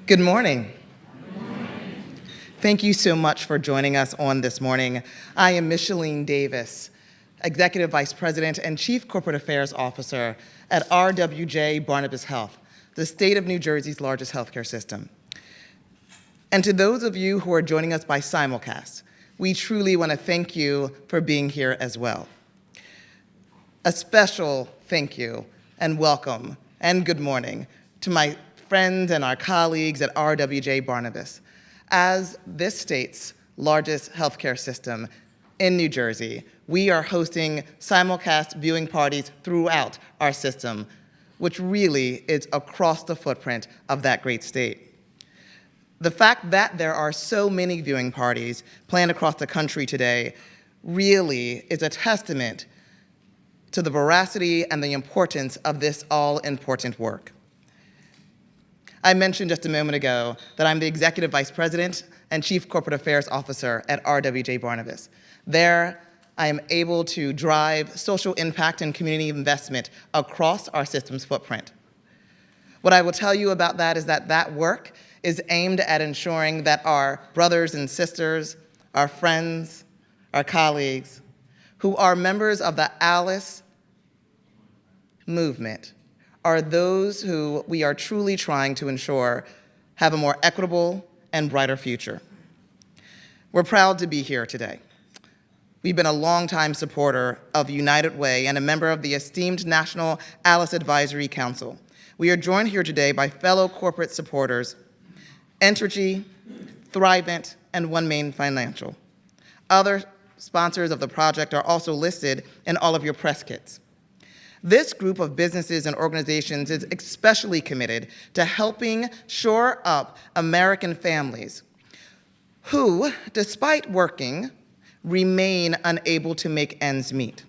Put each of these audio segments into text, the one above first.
Good morning. Thank you so much for joining us on this morning. I am Micheline Davis, Executive Vice President and Chief Corporate Affairs Officer at RWJ-Barnabas Health, the state of New Jersey's largest healthcare system. And to those of you who are joining us by simulcast, we truly want to thank you for being here as well. A special thank you and welcome and good morning to my friends and our colleagues at RWJ-Barnabas. As this state's largest healthcare system in New Jersey, we are hosting simulcast viewing parties throughout our system, which really is across the footprint of that great state. The fact that there are so many viewing parties planned across the country today really is a testament to the veracity and the importance of this all-important work. I mentioned just a moment ago that I'm the Executive Vice President and Chief Corporate Affairs Officer at RWJ-Barnabas. There, I am able to drive social impact and community investment across our system's footprint. What I will tell you about that is that that work is aimed at ensuring that our brothers and sisters, our friends, our colleagues, who are members of the ALICE movement, are those who we are truly trying to ensure have a more equitable and brighter future. We're proud to be here today. We've been a longtime supporter of United Way and a member of the esteemed National ALICE Advisory Council. We are joined here today by fellow corporate supporters, Entergy, Thrivent, and OneMain Financial. Other sponsors of the project are also listed in all of your press kits. This group of businesses and organizations is especially committed to helping shore up American families who, despite working, remain unable to make ends meet.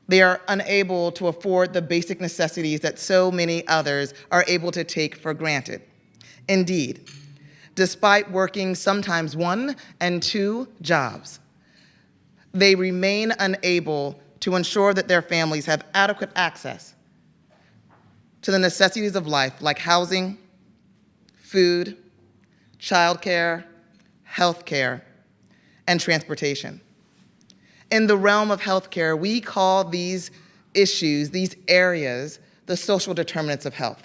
They are unable to afford the basic necessities that so many others are able to take for granted. Indeed, despite working sometimes 1 and 2 jobs, they remain unable to ensure that their families have adequate access to the necessities of life like housing, food, childcare, healthcare, and transportation. In the realm of healthcare, we call these issues, these areas, the social determinants of health.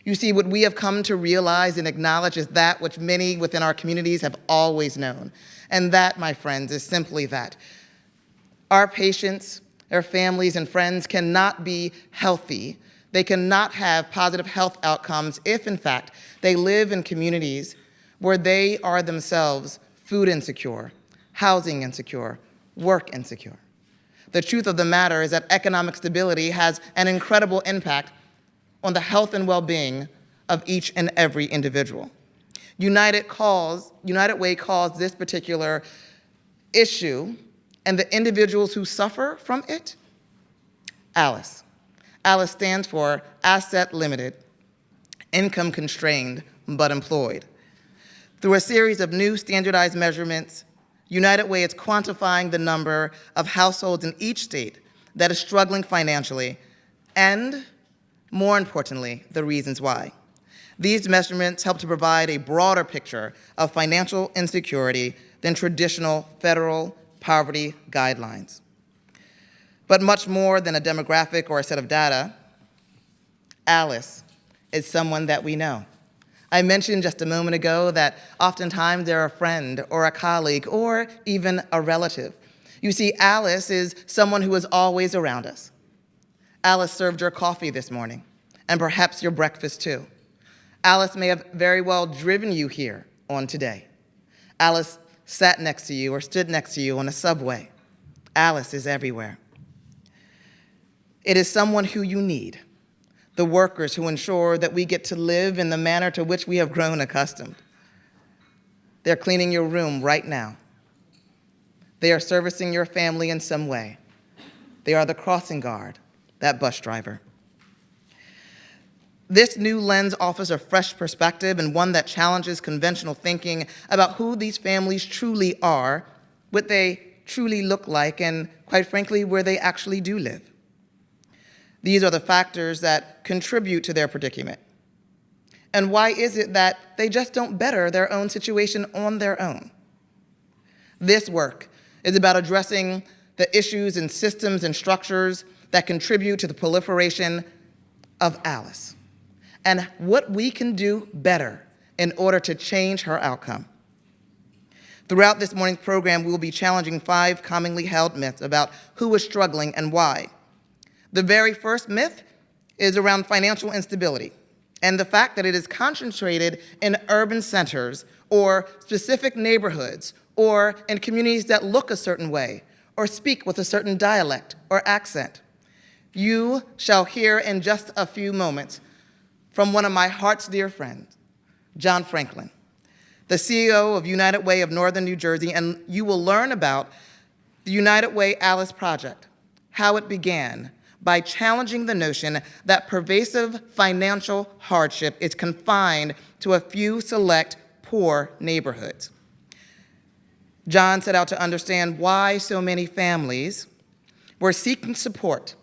You see, what we have come to realize and acknowledge is that which many within our communities have always known. And that, my friends, is simply that. Our patients, their families and friends cannot be healthy. They cannot have positive health outcomes if, in fact, they live in communities where they are themselves food insecure, housing insecure, work insecure. The truth of the matter is that economic stability has an incredible impact on the health and well-being of each and every individual. United Way calls this particular issue and the individuals who suffer from it, ALICE. ALICE stands for Asset Limited, Income Constrained, but Employed. Through a series of new standardized measurements, United Way is quantifying the number of households in each state that is struggling financially, and more importantly, the reasons why. These measurements help to provide a broader picture of financial insecurity than traditional federal poverty guidelines. But much more than a demographic or a set of data, ALICE is someone that we know. I mentioned just a moment ago that oftentimes they're a friend or a colleague or even a relative. You see, ALICE is someone who is always around us. ALICE served your coffee this morning, and perhaps your breakfast too. ALICE may have very well driven you here on today. ALICE sat next to you or stood next to you on a subway. ALICE is everywhere. It is someone who you need, the workers who ensure that we get to live in the manner to which we have grown accustomed. They're cleaning your room right now. They are servicing your family in some way. They are the crossing guard, that bus driver. This new lens offers a fresh perspective and one that challenges conventional thinking about who these families truly are, what they truly look like, and quite frankly, where they actually do live. These are the factors that contribute to their predicament. And why is it that they just don't better their own situation on their own? This work is about addressing the issues and systems and structures that contribute to the proliferation of Alice, and what we can do better in order to change her outcome. Throughout this morning's program, we will be challenging 5 commonly held myths about who is struggling and why. The very first myth is around financial instability and the fact that it is concentrated in urban centers or specific neighborhoods or in communities that look a certain way or speak with a certain dialect or accent. You shall hear in just a few moments from one of my heart's dear friends, John Franklin, the CEO of United Way of Northern New Jersey, and you will learn about the United Way Alice Project, how it began by challenging the notion that pervasive financial hardship is confined to a few select poor neighborhoods. John set out to understand why so many families were seeking support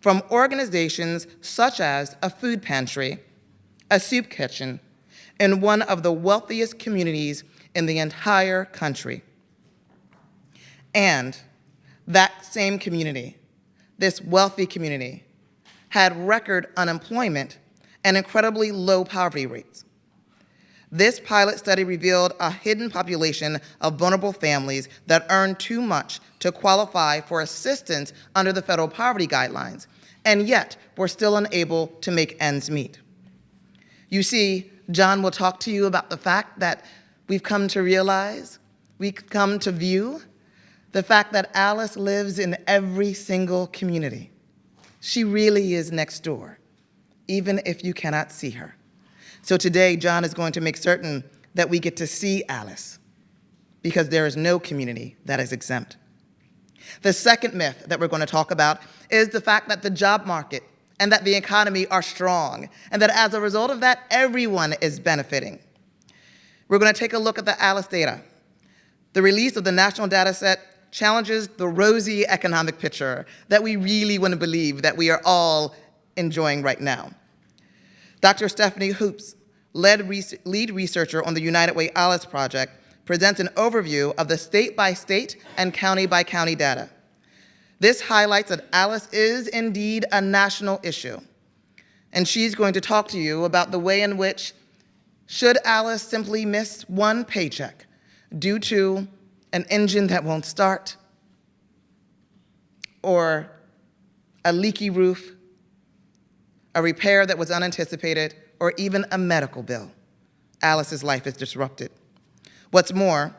from organizations such as a food pantry, a soup kitchen, in one of the wealthiest communities in the entire country. And that same community, this wealthy community, had record unemployment and incredibly low poverty rates. This pilot study revealed a hidden population of vulnerable families that earned too much to qualify for assistance under the federal poverty guidelines, and yet were still unable to make ends meet. You see, John will talk to you about the fact that we've come to realize, we've come to view the fact that Alice lives in every single community. She really is next door, even if you cannot see her. So today, John is going to make certain that we get to see Alice, because there is no community that is exempt. The second myth that we're going to talk about is the fact that the job market and that the economy are strong, and that as a result of that, everyone is benefiting. We're going to take a look at the Alice data. The release of the national data set challenges the rosy economic picture that we really want to believe that we are all enjoying right now. Dr. Stephanie Hoops, lead researcher on the United Way Alice Project, presents an overview of the state-by-state and county-by-county data. This highlights that Alice is indeed a national issue, and she's going to talk to you about the way in which, should Alice simply miss one paycheck due to an engine that won't start, or a leaky roof, a repair that was unanticipated, or even a medical bill, Alice's life is disrupted. What's more,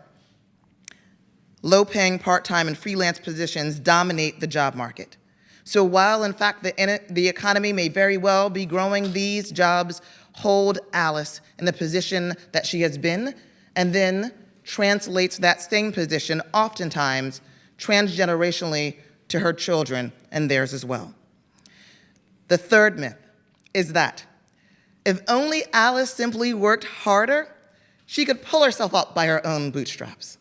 low-paying part-time and freelance positions dominate the job market. So while, in fact, the economy may very well be growing, these jobs hold Alice in the position that she has been, and then translates that same position, oftentimes transgenerationally, to her children and theirs as well. The third myth is that if only Alice simply worked harder, she could pull herself up by her own bootstraps.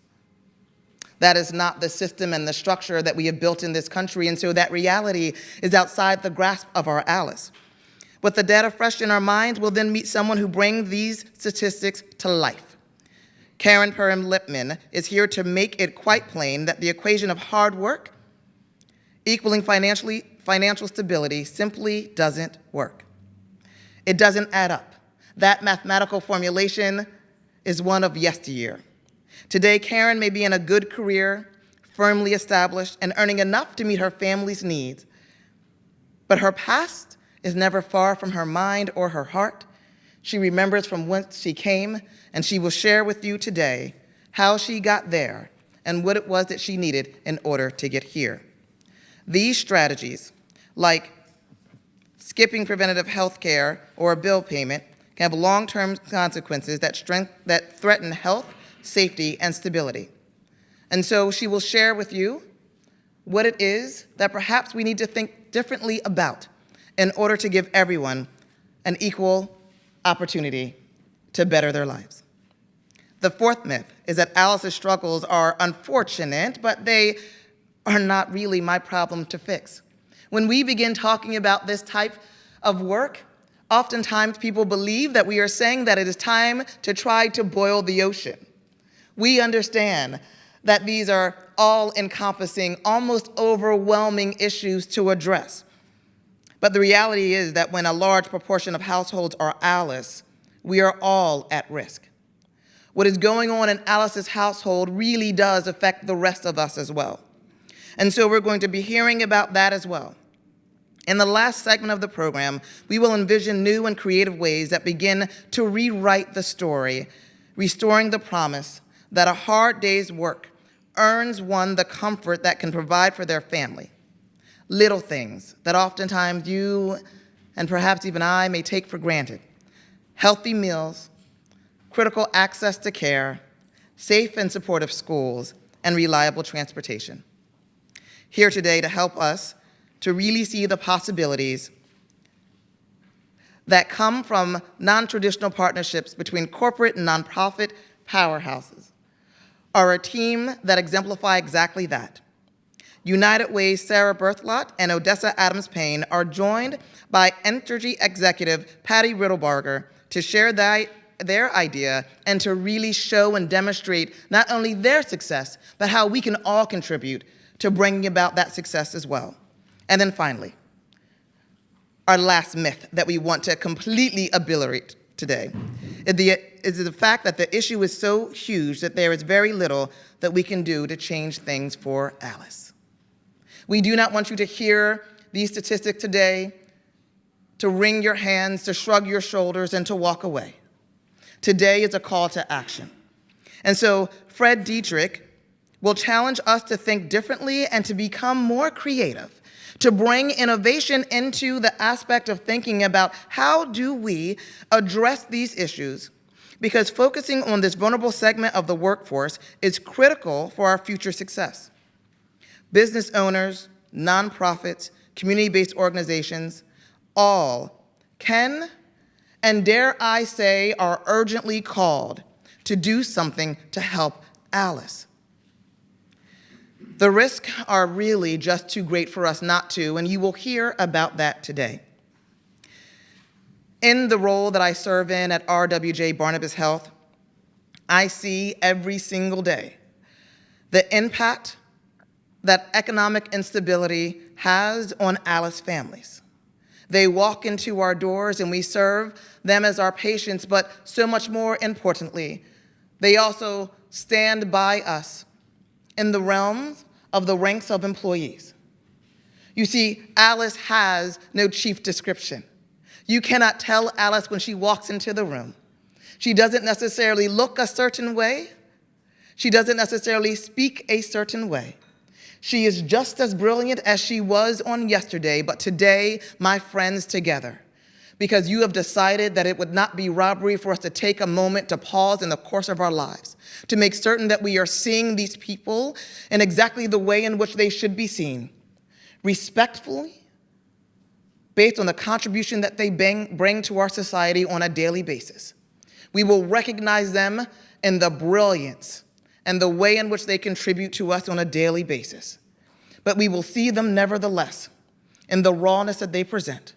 That is not the system and the structure that we have built in this country, and so that reality is outside the grasp of our Alice. With the data fresh in our minds, we'll then meet someone who brings these statistics to life. Karen Perham-Lipman is here to make it quite plain that the equation of hard work equaling financial stability simply doesn't work. It doesn't add up. That mathematical formulation is one of yesteryear. Today, Karen may be in a good career, firmly established, and earning enough to meet her family's needs. But her past is never far from her mind or her heart. She remembers from whence she came, and she will share with you today how she got there and what it was that she needed in order to get here. These strategies, like skipping preventative health care or a bill payment, can have long-term consequences that threaten health, safety, and stability. And so she will share with you what it is that perhaps we need to think differently about in order to give everyone an equal opportunity to better their lives. The fourth myth is that Alice's struggles are unfortunate, but they are not really my problem to fix. When we begin talking about this type of work, Oftentimes, people believe that we are saying that it is time to try to boil the ocean. We understand that these are all-encompassing, almost overwhelming issues to address. But the reality is that when a large proportion of households are Alice, we are all at risk. What is going on in Alice's household really does affect the rest of us as well. And so we're going to be hearing about that as well. In the last segment of the program, we will envision new and creative ways that begin to rewrite the story, restoring the promise that a hard day's work earns one the comfort that can provide for their family. Little things that oftentimes you, and perhaps even I, may take for granted. Healthy meals, critical access to care, safe and supportive schools, and reliable transportation. Here today to help us to really see the possibilities that come from non-traditional partnerships between corporate and nonprofit powerhouses are a team that exemplify exactly that. United Way's Sarah Berthlot and Odessa Adams-Payne are joined by Entergy executive Patty Riddlebarger to share their idea and to really show and demonstrate not only their success, but how we can all contribute to bringing about that success as well. And then finally, our last myth that we want to completely obliterate today is the fact that the issue is so huge that there is very little that we can do to change things for Alice. We do not want you to hear these statistics today, to wring your hands, to shrug your shoulders, and to walk away. Today is a call to action. And so Fred Dietrich will challenge us to think differently and to become more creative, to bring innovation into the aspect of thinking about how do we address these issues, because focusing on this vulnerable segment of the workforce is critical for our future success. Business owners, nonprofits, community-based organizations, all can, and dare I say, are urgently called to do something to help Alice. The risks are really just too great for us not to, and you will hear about that today. In the role that I serve in at RWJ Barnabas Health, I see every single day the impact that economic instability has on Alice families. They walk into our doors and we serve them as our patients, but so much more importantly, they also stand by us in the realms of the ranks of employees. You see, Alice has no chief description. You cannot tell Alice when she walks into the room. She doesn't necessarily look a certain way. She doesn't necessarily speak a certain way. She is just as brilliant as she was on yesterday, but today, my friends, together, because you have decided that it would not be robbery for us to take a moment to pause in the course of our lives, to make certain that we are seeing these people in exactly the way in which they should be seen, respectfully, based on the contribution that they bring to our society on a daily basis. We will recognize them in the brilliance and the way in which they contribute to us on a daily basis. But we will see them nevertheless in the rawness that they present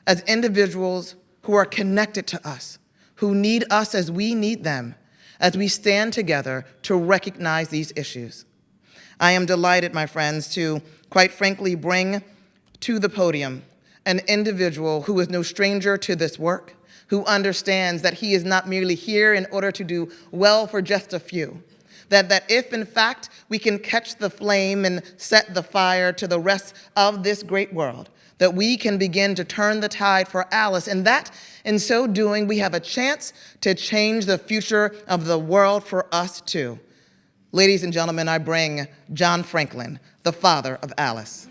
as individuals who are connected to us, who need us as we need them, as we stand together to recognize these issues. I am delighted, my friends, to quite frankly bring to the podium an individual who is no stranger to this work, who understands that he is not merely here in order to do well for just a few, that if, in fact, we can catch the flame and set the fire to the rest of this great world, that we can begin to turn the tide for Alice, and that, in so doing, we have a chance to change the future of the world for us, too. Ladies and gentlemen, I bring John Franklin, the father of Alice.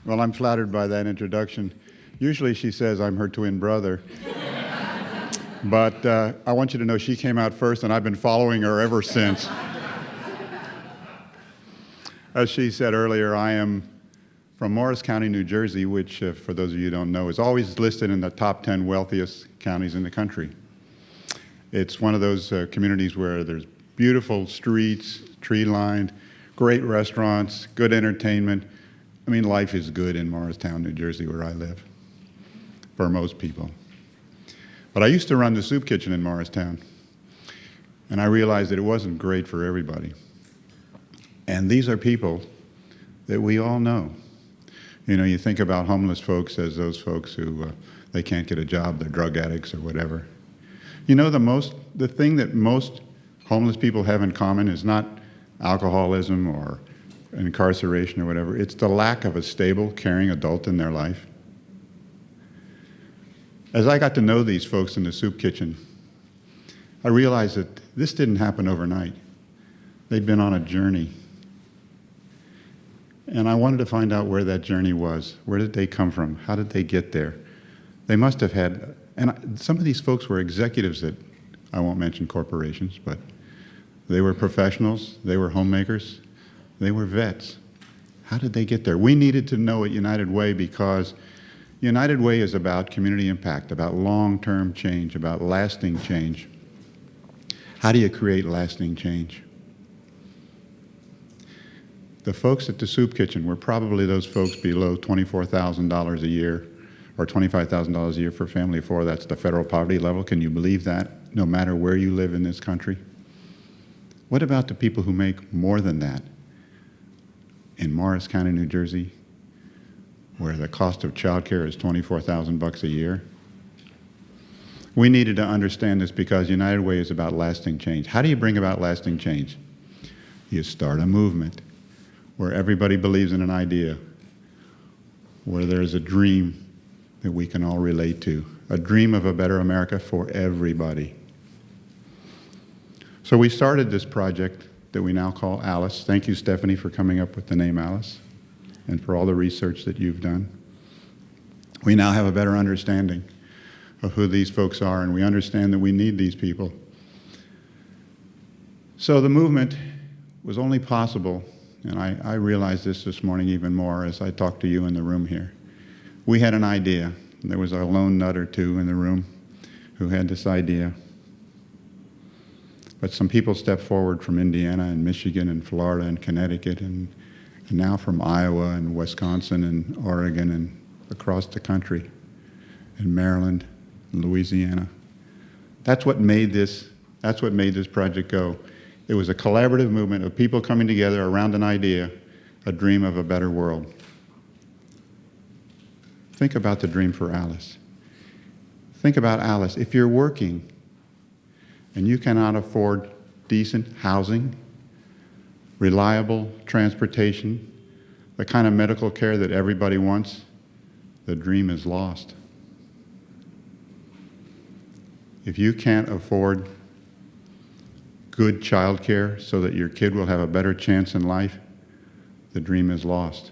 Well, I'm flattered by that introduction. Usually she says I'm her twin brother. But I want you to know she came out first, and I've been following her ever since. As she said earlier, I am from Morris County, New Jersey, which, for those of you who don't know, is always listed in the top 10 wealthiest counties in the country. It's one of those communities where there's beautiful streets, tree-lined, great restaurants, good entertainment. I mean, life is good in Morristown, New Jersey, where I live, for most people. But I used to run the soup kitchen in Morristown, and I realized that it wasn't great for everybody. And these are people that we all know. You know, you think about homeless folks as those folks who they can't get a job, they're drug addicts or whatever. You know, the thing that most homeless people have in common is not alcoholism or incarceration or whatever. It's the lack of a stable, caring adult in their life. As I got to know these folks in the soup kitchen, I realized that this didn't happen overnight. They'd been on a journey. And I wanted to find out where that journey was. Where did they come from? How did they get there? They must have had, and some of these folks were executives that, I won't mention corporations, but they were professionals, they were homemakers, they were vets. How did they get there? We needed to know at United Way because United Way is about community impact, about long-term change, about lasting change. How do you create lasting change? The folks at the soup kitchen were probably those folks below $24,000 a year or $25,000 a year for a family of four. That's the federal poverty level. Can you believe that, no matter where you live in this country? What about the people who make more than that in Morris County, New Jersey, where the cost of childcare is $24,000 a year? We needed to understand this because United Way is about lasting change. How do you bring about lasting change? You start a movement where everybody believes in an idea, where there's a dream that we can all relate to, a dream of a better America for everybody. So we started this project that we now call Alice. Thank you, Stephanie, for coming up with the name Alice and for all the research that you've done. We now have a better understanding of who these folks are, and we understand that we need these people. So the movement was only possible, and I realized this morning even more as I talked to you in the room here. We had an idea. There was a lone nut or two in the room who had this idea. But some people stepped forward from Indiana and Michigan and Florida and Connecticut and now from Iowa and Wisconsin and Oregon and across the country, and Maryland and Louisiana. That's what made this project go. It was a collaborative movement of people coming together around an idea, a dream of a better world. Think about the dream for Alice. Think about Alice. If you're working and you cannot afford decent housing, reliable transportation, the kind of medical care that everybody wants, the dream is lost. If you can't afford good child care so that your kid will have a better chance in life, the dream is lost.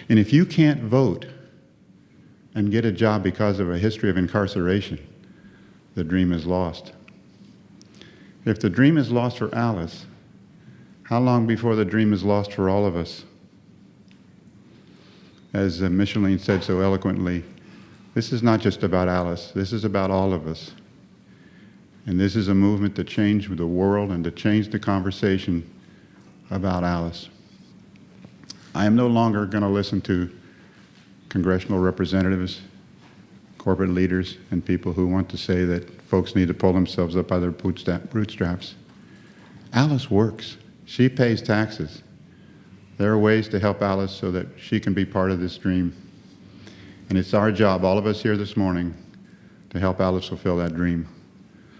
And if you can't vote and get a job because of a history of incarceration, the dream is lost. If the dream is lost for Alice, how long before the dream is lost for all of us? As Micheline said so eloquently, this is not just about Alice, this is about all of us. And this is a movement to change the world and to change the conversation about Alice. I am no longer going to listen to congressional representatives, corporate leaders, and people who want to say that folks need to pull themselves up by their bootstraps. Alice works. She pays taxes. There are ways to help Alice so that she can be part of this dream. And it's our job, all of us here this morning, to help Alice fulfill that dream.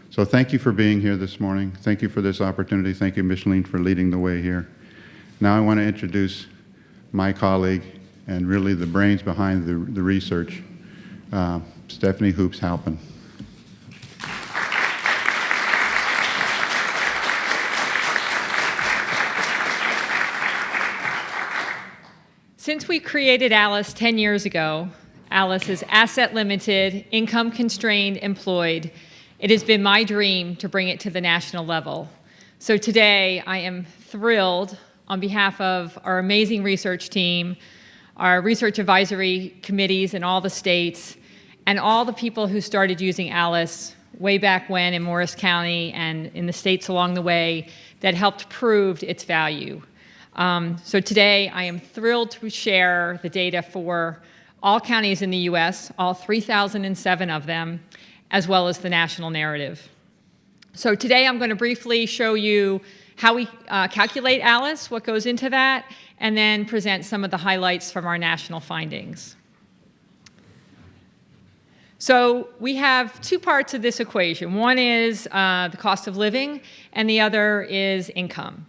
So thank you for being here this morning. Thank you for this opportunity. Thank you, Micheline, for leading the way here. Now I want to introduce my colleague and really the brains behind the research, Stephanie Hoops-Halpin. Since we created Alice 10 years ago, Alice is asset limited, income constrained, employed. It has been my dream to bring it to the national level. So today I am thrilled on behalf of our amazing research team, our research advisory committees in all the states, and all the people who started using Alice way back when in Morris County and in the states along the way that helped prove its value. So today I am thrilled to share the data for all counties in the US, all 3,007 of them, as well as the national narrative. So today I'm going to briefly show you how we calculate ALICE, what goes into that, and then present some of the highlights from our national findings. So we have two parts of this equation. One is the cost of living, and the other is income.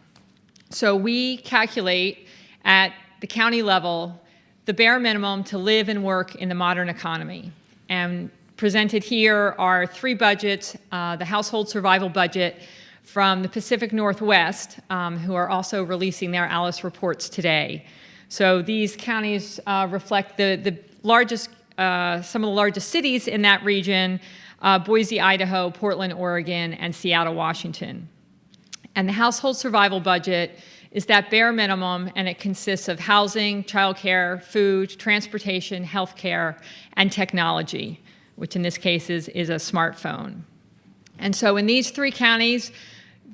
So we calculate at the county level the bare minimum to live and work in the modern economy. And presented here are three budgets, the household survival budget from the Pacific Northwest, who are also releasing their ALICE reports today. So these counties reflect the largest, some of the largest cities in that region, Boise, Idaho, Portland, Oregon, and Seattle, Washington. And the household survival budget is that bare minimum, and it consists of housing, childcare, food, transportation, healthcare, and technology, which in this case is a smartphone. And so in these three counties,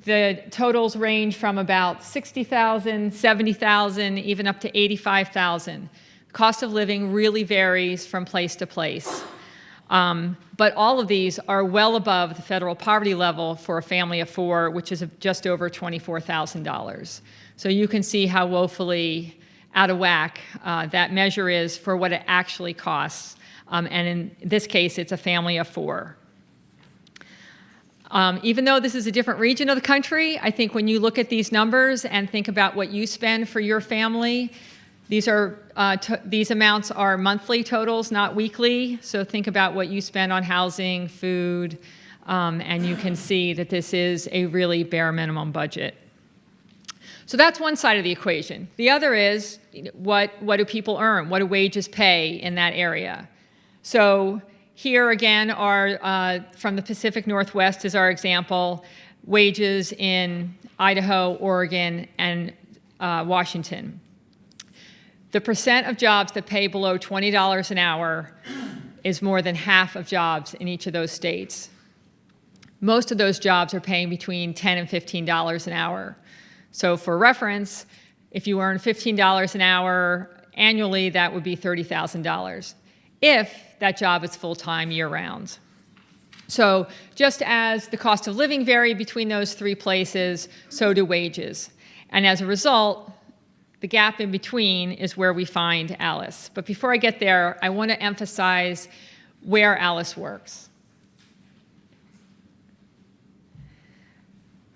the totals range from about 60,000, 70,000, even up to 85,000. Cost of living really varies from place to place. But all of these are well above the federal poverty level for a family of four, which is just over $24,000. So you can see how woefully out of whack that measure is for what it actually costs. And in this case, it's a family of four. Even though this is a different region of the country, I think when you look at these numbers and think about what you spend for your family, these amounts are monthly totals, not weekly. So think about what you spend on housing, food, and you can see that this is a really bare minimum budget. So that's one side of the equation. The other is, what do people earn? What do wages pay in that area? So here again are, from the Pacific Northwest is our example, wages in Idaho, Oregon, and Washington. The percent of jobs that pay below $20 an hour is more than half of jobs in each of those states. Most of those jobs are paying between $10 and $15 an hour. So for reference, if you earn $15 an hour annually, that would be $30,000 if that job is full-time year-round. So just as the cost of living vary between those three places, so do wages. And as a result, the gap in between is where we find ALICE. But before I get there, I want to emphasize where ALICE works.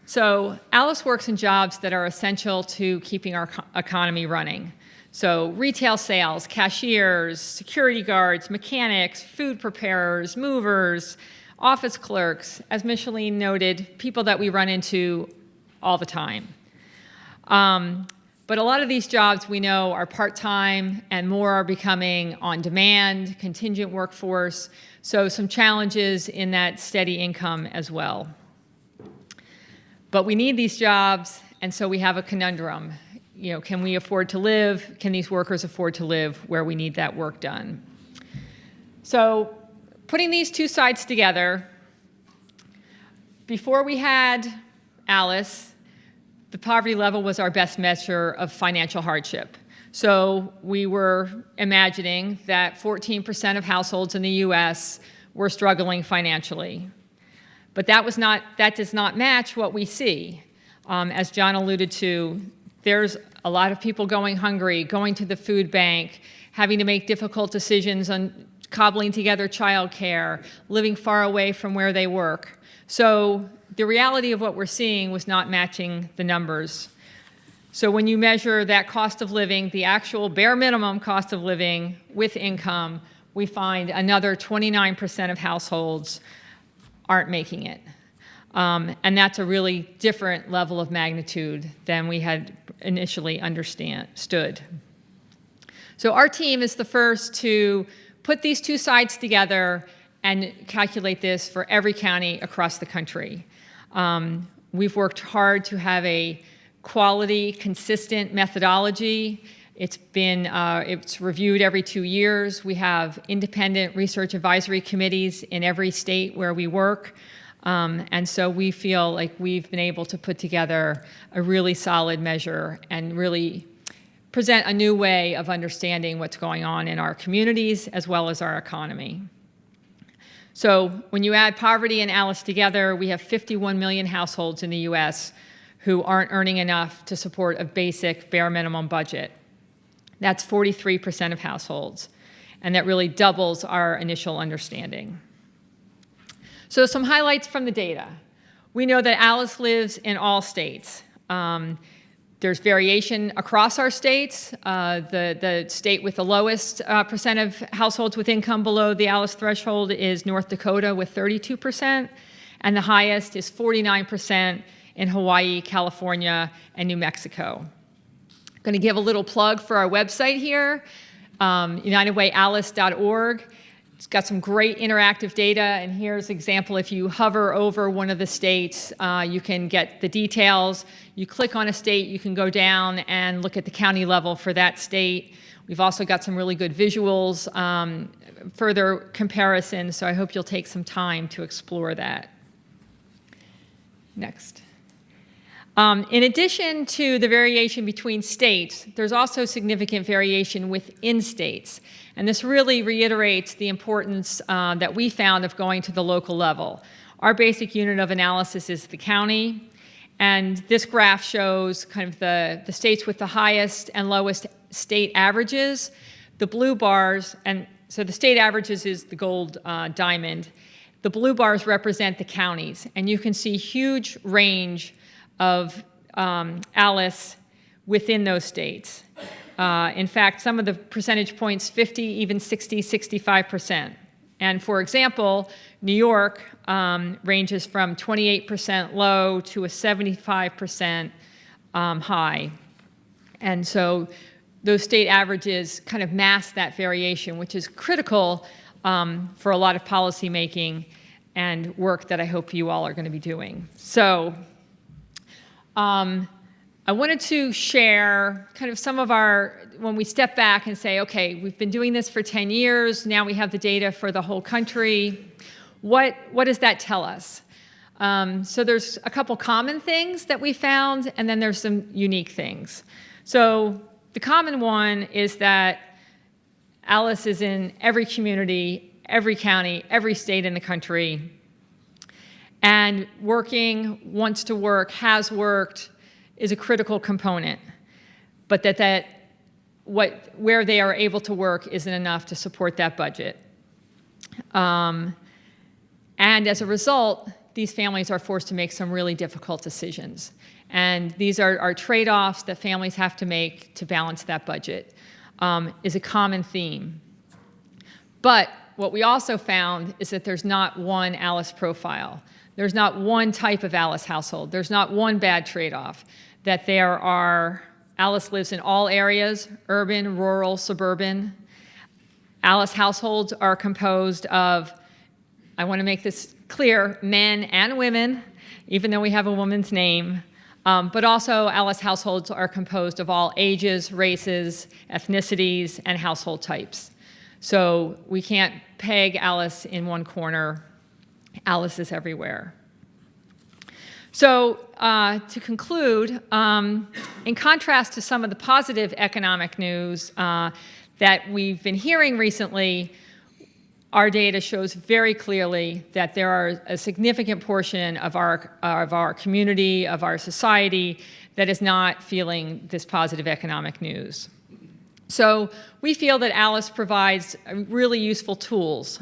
So ALICE works in jobs that are essential to keeping our economy running. So retail sales, cashiers, security guards, mechanics, food preparers, movers, office clerks, as Micheline noted, people that we run into all the time. But a lot of these jobs we know are part-time, and more are becoming on-demand, contingent workforce, so some challenges in that steady income as well. But we need these jobs, and so we have a conundrum. You know, can we afford to live? Can these workers afford to live where we need that work done? So putting these two sides together, before we had ALICE, the poverty level was our best measure of financial hardship. So we were imagining that 14% of households in the US were struggling financially. But that does not match what we see. As John alluded to, there's a lot of people going hungry, going to the food bank, having to make difficult decisions on cobbling together childcare, living far away from where they work. So the reality of what we're seeing was not matching the numbers. So when you measure that cost of living, the actual bare minimum cost of living with income, we find another 29% of households aren't making it. And that's a really different level of magnitude than we had initially understood. So our team is the first to put these two sides together and calculate this for every county across the country. We've worked hard to have a quality, consistent methodology. It's reviewed every 2 years. We have independent research advisory committees in every state where we work. And so we feel like we've been able to put together a really solid measure and really present a new way of understanding what's going on in our communities as well as our economy. So when you add poverty and ALICE together, we have 51 million households in the US who aren't earning enough to support a basic bare minimum budget. That's 43% of households, and that really doubles our initial understanding. So some highlights from the data. We know that ALICE lives in all states. There's variation across our states. The state with the lowest percent of households with income below the ALICE threshold is North Dakota with 32%, and the highest is 49% in Hawaii, California, and New Mexico. I'm going to give a little plug for our website here, UnitedWayAlice.org. It's got some great interactive data, and here's an example. If you hover over one of the states, you can get the details. You click on a state, you can go down and look at the county level for that state. We've also got some really good visuals, further comparisons, so I hope you'll take some time to explore that. Next. In addition to the variation between states, there's also significant variation within states. And this really reiterates the importance that we found of going to the local level. Our basic unit of analysis is the county. And this graph shows kind of the states with the highest and lowest state averages. The blue bars, and so the state averages is the gold diamond. The blue bars represent the counties. And you can see huge range of ALICE within those states. In fact, some of the percentage points, 50, even 60, 65%. And for example, New York ranges from 28% low to a 75% high. And so those state averages kind of mask that variation, which is critical for a lot of policymaking and work that I hope you all are going to be doing. So I wanted to share kind of some of when we step back and say, okay, we've been doing this for 10 years, now we have the data for the whole country. What does that tell us? So there's a couple common things that we found, and then there's some unique things. So the common one is that ALICE is in every community, every county, every state in the country, and working, wants to work, has worked, is a critical component, but where they are able to work isn't enough to support that budget. And as a result, these families are forced to make some really difficult decisions. And these are trade-offs that families have to make to balance that budget, is a common theme. But what we also found is that there's not one ALICE profile. There's not one type of ALICE household. There's not one bad trade-off. That ALICE lives in all areas, urban, rural, suburban. ALICE households are composed of, I want to make this clear, men and women, even though we have a woman's name. But also ALICE households are composed of all ages, races, ethnicities, and household types. So we can't peg ALICE in one corner. ALICE is everywhere. So to conclude, in contrast to some of the positive economic news that we've been hearing recently, our data shows very clearly that there are a significant portion of our community, of our society, that is not feeling this positive economic news. So we feel that ALICE provides really useful tools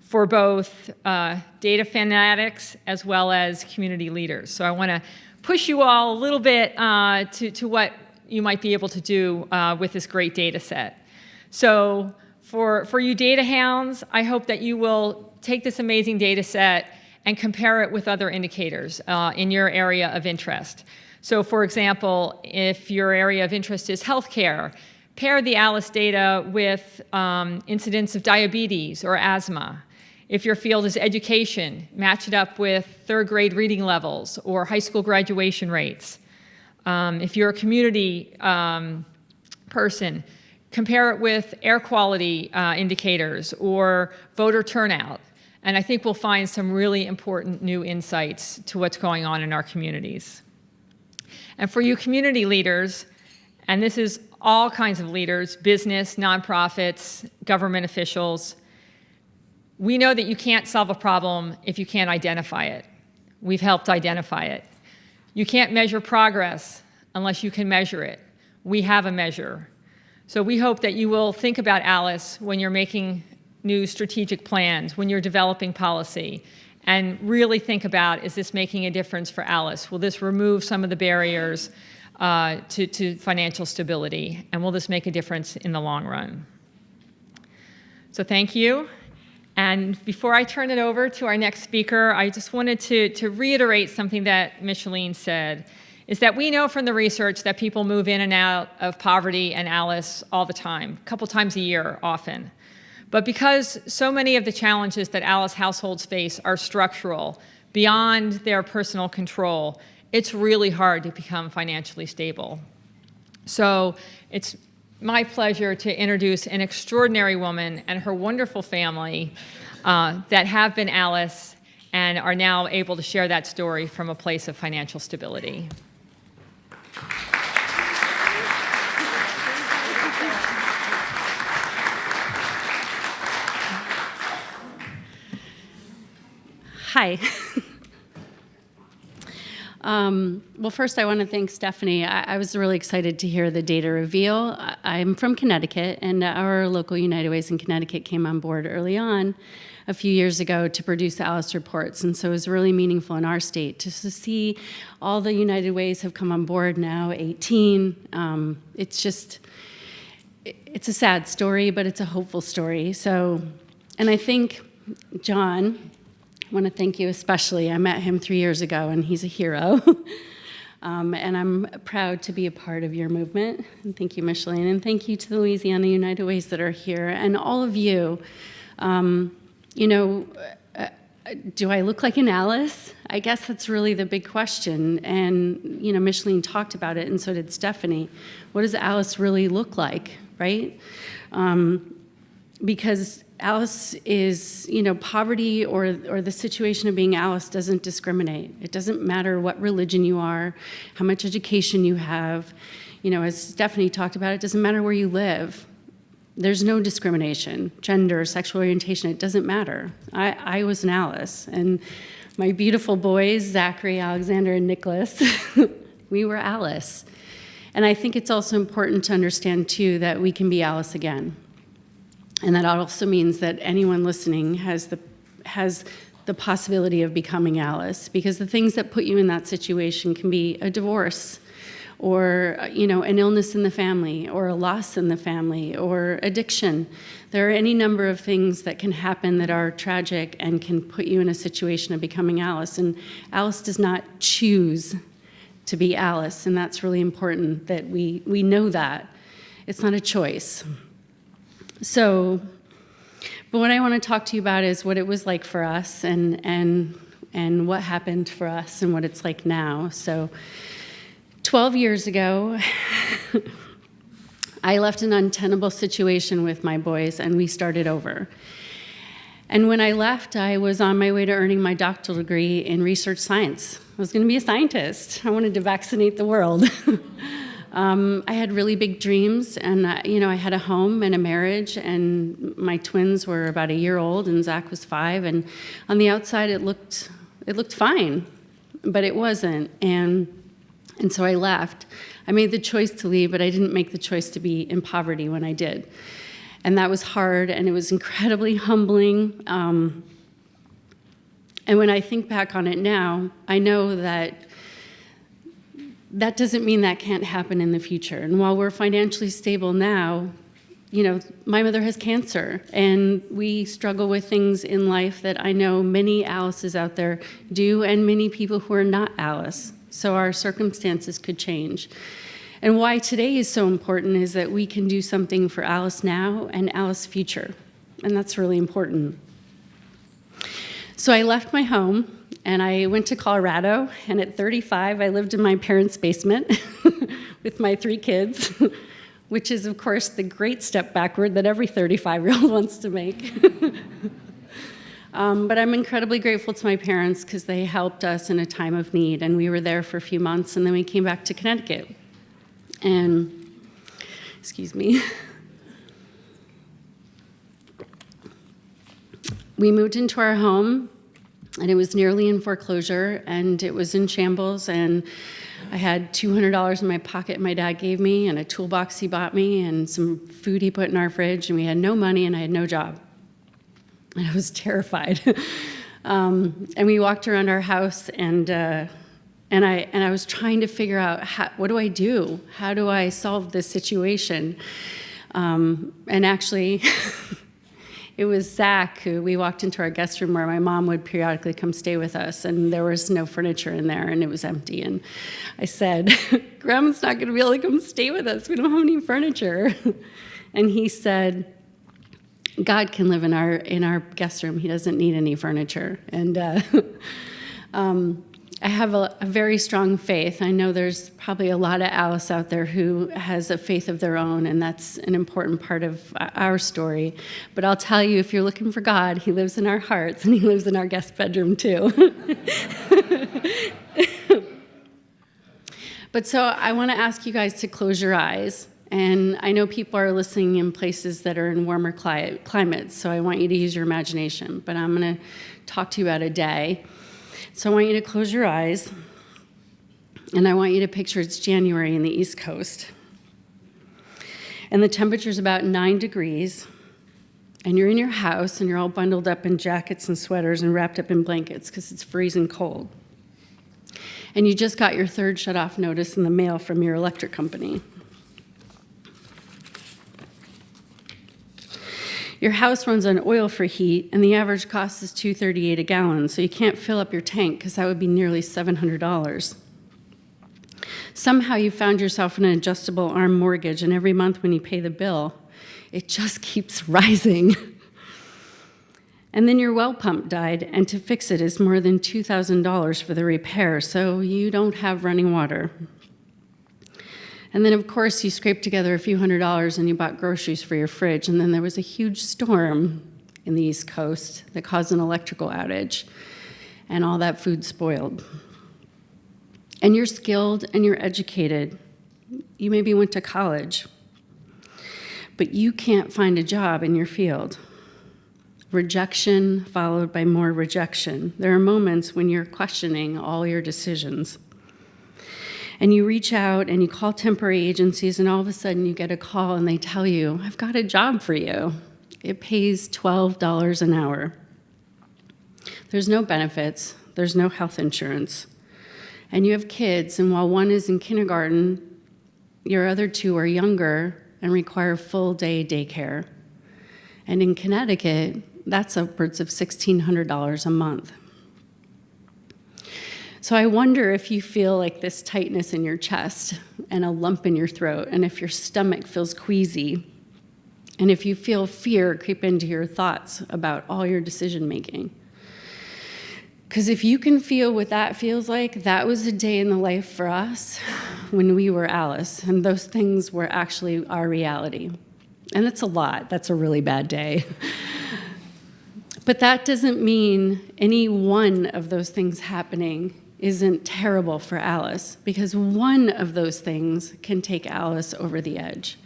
for both data fanatics as well as community leaders. So I want to push you all a little bit to what you might be able to do with this great data set. So for you data hounds, I hope that you will take this amazing data set and compare it with other indicators in your area of interest. So for example, if your area of interest is healthcare, pair the ALICE data with incidence of diabetes or asthma. If your field is education, match it up with third grade reading levels or high school graduation rates. If you're a community person. Compare it with air quality indicators or voter turnout. And I think we'll find some really important new insights to what's going on in our communities. And for you community leaders, and this is all kinds of leaders, business, nonprofits, government officials, we know that you can't solve a problem if you can't identify it. We've helped identify it. You can't measure progress unless you can measure it. We have a measure. So we hope that you will think about Alice when you're making new strategic plans, when you're developing policy, and really think about, is this making a difference for Alice? Will this remove some of the barriers to financial stability? And will this make a difference in the long run? So thank you. And before I turn it over to our next speaker, I just wanted to reiterate something that Micheline said, is that we know from the research that people move in and out of poverty and Alice all the time, a couple times a year often. But because so many of the challenges that Alice households face are structural, beyond their personal control, it's really hard to become financially stable. So it's my pleasure to introduce an extraordinary woman and her wonderful family that have been Alice and are now able to share that story from a place of financial stability. Hi. Well, first I want to thank Stephanie. I was really excited to hear the data reveal. I'm from Connecticut, and our local United Ways in Connecticut came on board early on a few years ago to produce the Alice reports, and so it was really meaningful in our state to see all the United Ways have come on board now, 18. It's a sad story, but it's a hopeful story. So, and I think John, I want to thank you especially. I met him 3 years ago, and he's a hero. And I'm proud to be a part of your movement. And thank you, Micheline, and thank you to the Louisiana United Ways that are here, and all of you. Do I look like an Alice? I guess that's really the big question. And, Micheline talked about it, and so did Stephanie. What does Alice really look like, right? Because Alice is, poverty or the situation of being Alice doesn't discriminate. It doesn't matter what religion you are, how much education you have. As Stephanie talked about, it doesn't matter where you live. There's no discrimination, gender, sexual orientation, it doesn't matter. I was an Alice, and my beautiful boys, Zachary, Alexander, and Nicholas, we were Alice. And I think it's also important to understand, too, that we can be Alice again. And that also means that anyone listening has the possibility of becoming Alice, because the things that put you in that situation can be a divorce, or an illness in the family, or a loss in the family, or addiction. There are any number of things that can happen that are tragic and can put you in a situation of becoming Alice. And Alice does not choose to be Alice, and that's really important that we know that. It's not a choice. So, but what I want to talk to you about is what it was like for us, and what happened for us, and what it's like now. So 12 years ago, I left an untenable situation with my boys, and we started over. And when I left, I was on my way to earning my doctoral degree in research science. I was going to be a scientist. I wanted to vaccinate the world. I had really big dreams, and I had a home and a marriage, and my twins were about a year old, and Zach was 5. And on the outside, it looked fine, but it wasn't. And so I left. I made the choice to leave, but I didn't make the choice to be in poverty when I did. And that was hard, and it was incredibly humbling. And when I think back on it now, I know that doesn't mean that can't happen in the future. And while we're financially stable now, my mother has cancer, and we struggle with things in life that I know many Alices out there do, and many people who are not Alice. So our circumstances could change. And why today is so important is that we can do something for Alice now and Alice future. And that's really important. So I left my home, and I went to Colorado, and at 35, I lived in my parents' basement with my 3 kids. which is, of course, the great step backward that every 35-year-old wants to make. But I'm incredibly grateful to my parents because they helped us in a time of need, and we were there for a few months, and then we came back to Connecticut. And, excuse me, we moved into our home, and it was nearly in foreclosure, and it was in shambles, and I had $200 in my pocket my dad gave me, and a toolbox he bought me, and some food he put in our fridge, and we had no money, and I had no job. And I was terrified. And we walked around our house, and I was trying to figure out, what do I do? How do I solve this situation? And actually, it was Zach who we walked into our guest room where my mom would periodically come stay with us, and there was no furniture in there, and it was empty. And I said, Grandma's not going to be able to come stay with us. We don't have any furniture. And he said, God can live in our guest room. He doesn't need any furniture. And I have a very strong faith. I know there's probably a lot of Alice out there who has a faith of their own, and that's an important part of our story. But I'll tell you, if you're looking for God, he lives in our hearts, and he lives in our guest bedroom too. But so I want to ask you guys to close your eyes. And I know people are listening in places that are in warmer climates, so I want you to use your imagination. But I'm going to talk to you about a day. So I want you to close your eyes, and I want you to picture it's January in the East Coast. And the temperature's about 9 degrees, and you're in your house, and you're all bundled up in jackets and sweaters and wrapped up in blankets because it's freezing cold. And you just got your 3rd shut-off notice in the mail from your electric company. Your house runs on oil for heat, and the average cost is $2.38 a gallon, so you can't fill up your tank because that would be nearly $700. Somehow you found yourself in an adjustable arm mortgage, and every month when you pay the bill, it just keeps rising. And then your well pump died, and to fix it is more than $2,000 for the repair, so you don't have running water. And then, of course, you scraped together a few $100s and you bought groceries for your fridge. And then there was a huge storm in the East Coast that caused an electrical outage, and all that food spoiled. And you're skilled and you're educated. You maybe went to college, but you can't find a job in your field. Rejection followed by more rejection. There are moments when you're questioning all your decisions. And you reach out and you call temporary agencies, and all of a sudden you get a call and they tell you, I've got a job for you. It pays $12 an hour. There's no benefits, there's no health insurance. And you have kids, and while one is in kindergarten, your other 2 are younger and require full-day daycare. And in Connecticut, that's upwards of $1,600 a month. So I wonder if you feel like this tightness in your chest and a lump in your throat, and if your stomach feels queasy, and if you feel fear creep into your thoughts about all your decision making. Because if you can feel what that feels like, that was a day in the life for us when we were Alice, and those things were actually our reality. And that's a lot. That's a really bad day. But that doesn't mean any one of those things happening isn't terrible for Alice, because one of those things can take Alice over the edge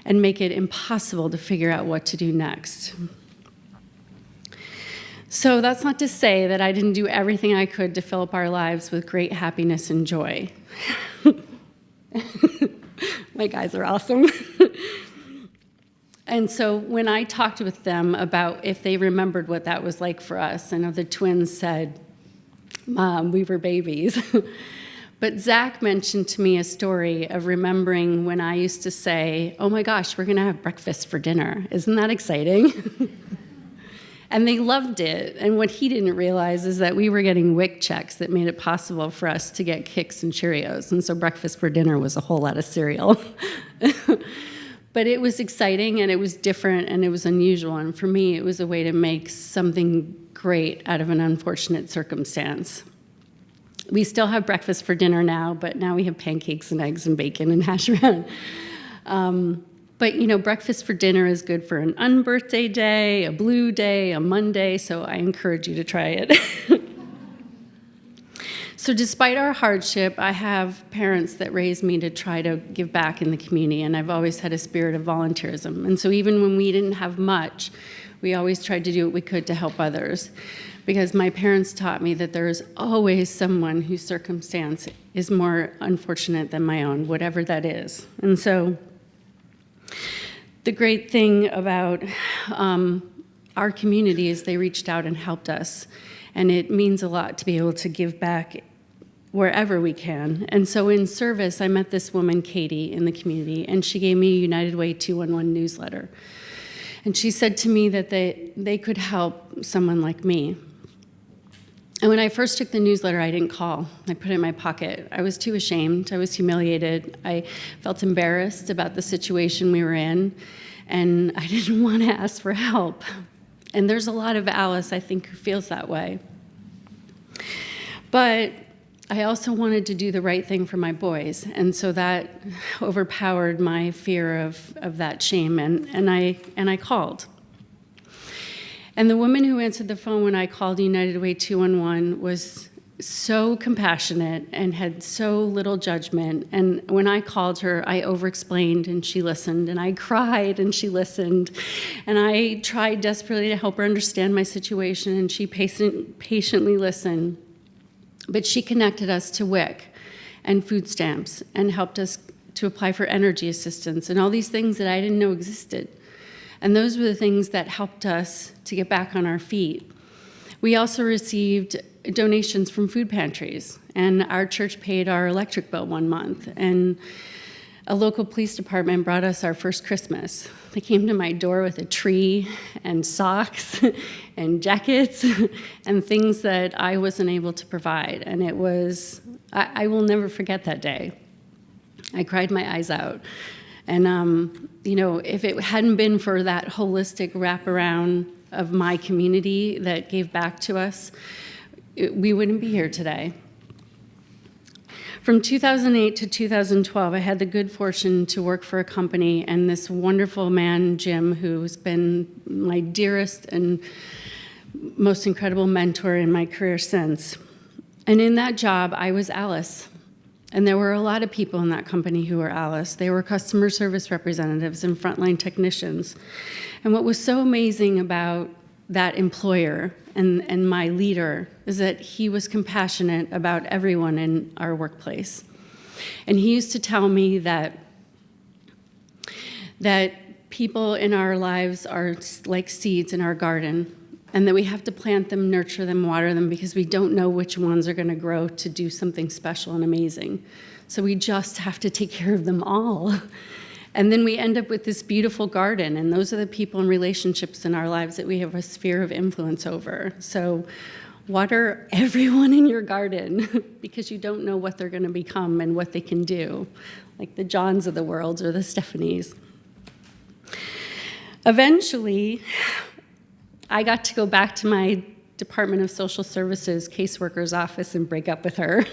and make it impossible to figure out what to do next. So that's not to say that I didn't do everything I could to fill up our lives with great happiness and joy. My guys are awesome. And so when I talked with them about if they remembered what that was like for us, I know the twins said, Mom, we were babies. But Zach mentioned to me a story of remembering when I used to say, oh my gosh, we're going to have breakfast for dinner. Isn't that exciting? And they loved it. And what he didn't realize is that we were getting WIC checks that made it possible for us to get Kix and Cheerios. And so breakfast for dinner was a whole lot of cereal. But it was exciting, and it was different, and it was unusual. And for me, it was a way to make something great out of an unfortunate circumstance. We still have breakfast for dinner now, but now we have pancakes and eggs and bacon and hash brown. But, breakfast for dinner is good for an unbirthday day, a blue day, a Monday, so I encourage you to try it. So despite our hardship, I have parents that raised me to try to give back in the community, and I've always had a spirit of volunteerism. And so even when we didn't have much, we always tried to do what we could to help others, because my parents taught me that there is always someone whose circumstance is more unfortunate than my own, whatever that is. And so the great thing about our community is they reached out and helped us, and it means a lot to be able to give back wherever we can. And so in service, I met this woman, Katie, in the community, and she gave me a United Way 211 newsletter. And she said to me that they could help someone like me. And when I first took the newsletter, I didn't call. I put it in my pocket. I was too ashamed. I was humiliated. I felt embarrassed about the situation we were in, and I didn't want to ask for help. And there's a lot of Alice, I think, who feels that way. But I also wanted to do the right thing for my boys, and so that overpowered my fear of that shame, and I called. And the woman who answered the phone when I called United Way 211 was so compassionate and had so little judgment. And when I called her, I over-explained and she listened, and I cried and she listened. And I tried desperately to help her understand my situation, and she patiently listened. But she connected us to WIC and food stamps and helped us to apply for energy assistance and all these things that I didn't know existed. And those were the things that helped us to get back on our feet. We also received donations from food pantries, and our church paid our electric bill one month, and a local police department brought us our first Christmas. They came to my door with a tree and socks and jackets and things that I wasn't able to provide. And it was, I will never forget that day. I cried my eyes out. And, if it hadn't been for that holistic wraparound of my community that gave back to us, we wouldn't be here today. From 2008 to 2012, I had the good fortune to work for a company, and this wonderful man, Jim, who's been my dearest and most incredible mentor in my career since. And in that job, I was Alice. And there were a lot of people in that company who were Alice. They were customer service representatives and frontline technicians. And what was so amazing about that employer and my leader is that he was compassionate about everyone in our workplace. And he used to tell me that people in our lives are like seeds in our garden, and that we have to plant them, nurture them, water them, because we don't know which ones are going to grow to do something special and amazing. So we just have to take care of them all. And then we end up with this beautiful garden, and those are the people and relationships in our lives that we have a sphere of influence over. So water everyone in your garden because you don't know what they're going to become and what they can do, like the Johns of the world or the Stephanies. Eventually, I got to go back to my Department of Social Services caseworker's office and break up with her.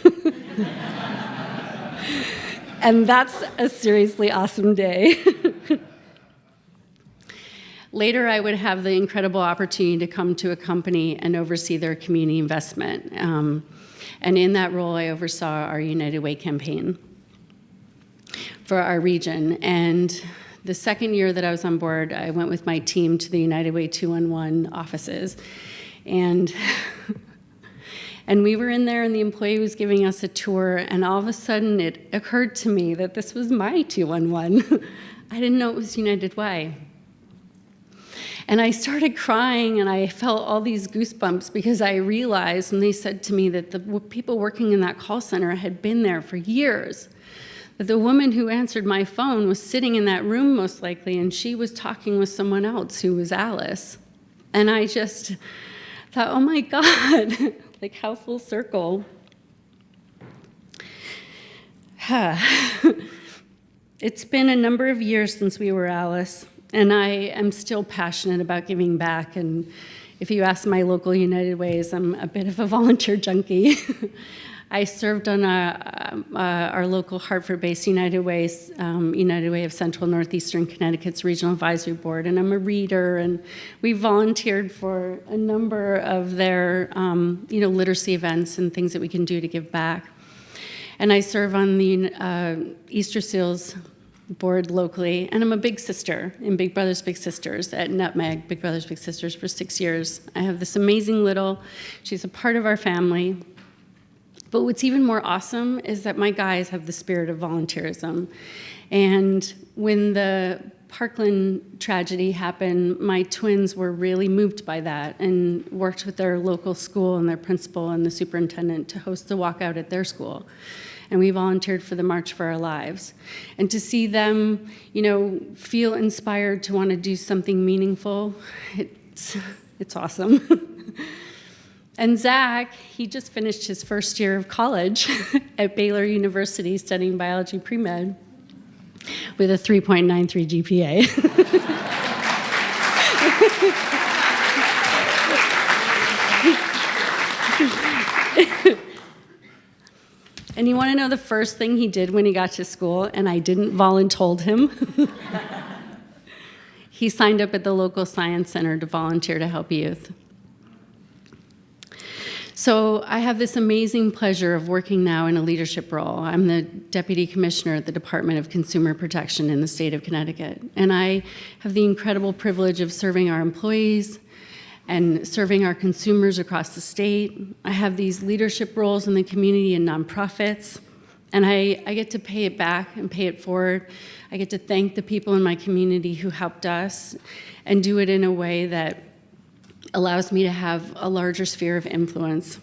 And that's a seriously awesome day. Later, I would have the incredible opportunity to come to a company and oversee their community investment. And in that role, I oversaw our United Way campaign for our region. And the second year that I was on board, I went with my team to the United Way 211 offices. And we were in there, and the employee was giving us a tour, and all of a sudden it occurred to me that this was my 211. I didn't know it was United Way. And I started crying, and I felt all these goosebumps because I realized when they said to me that the people working in that call center had been there for years, that the woman who answered my phone was sitting in that room most likely, and she was talking with someone else who was Alice. And I just thought, oh my God, like how full circle. It's been a number of years since we were Alice, and I am still passionate about giving back. And if you ask my local United Ways, I'm a bit of a volunteer junkie. I served on our local Hartford-based United Way of Central Northeastern Connecticut's Regional Advisory Board, and I'm a reader, and we volunteered for a number of their literacy events and things that we can do to give back. And I serve on the Easter Seals board locally, and I'm a big sister in Big Brothers Big Sisters at Nutmeg, Big Brothers Big Sisters, for 6 years. I have this amazing she's a part of our family. But what's even more awesome is that my guys have the spirit of volunteerism. And when the Parkland tragedy happened, my twins were really moved by that and worked with their local school and their principal and the superintendent to host the walkout at their school. And we volunteered for the March for Our Lives. And to see them, feel inspired to want to do something meaningful, it's awesome. And Zach, he just finished his first year of college at Baylor University studying biology pre-med with a 3.93 GPA. And you want to know the first thing he did when he got to school, and I didn't voluntold him? He signed up at the local science center to volunteer to help youth. So I have this amazing pleasure of working now in a leadership role. I'm the Deputy Commissioner at the Department of Consumer Protection in the state of Connecticut. And I have the incredible privilege of serving our employees and serving our consumers across the state. I have these leadership roles in the community and nonprofits, and I get to pay it back and pay it forward. I get to thank the people in my community who helped us and do it in a way that allows me to have a larger sphere of influence.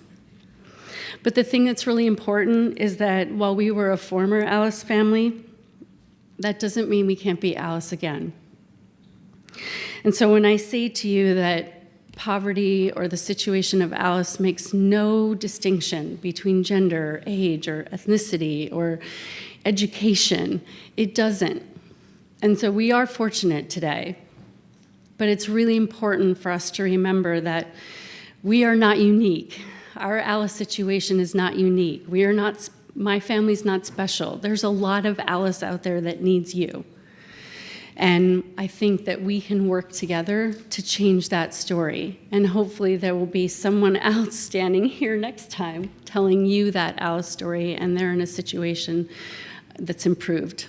But the thing that's really important is that while we were a former Alice family, that doesn't mean we can't be Alice again. And so when I say to you that poverty or the situation of Alice makes no distinction between gender, age, or ethnicity, or education, it doesn't. And so we are fortunate today. But it's really important for us to remember that we are not unique. Our Alice situation is not unique. My family's not special. There's a lot of Alice out there that needs you. And I think that we can work together to change that story. And hopefully there will be someone else standing here next time telling you that Alice story, and they're in a situation that's improved.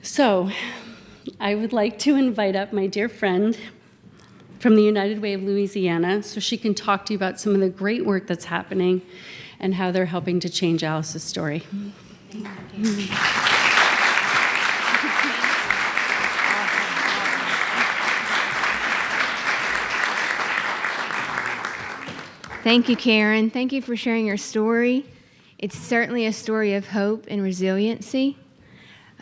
So I would like to invite up my dear friend from the United Way of Louisiana so she can talk to you about some of the great work that's happening and how they're helping to change Alice's story. Thank you. Thank you, Karen. Thank you for sharing your story. It's certainly a story of hope and resiliency.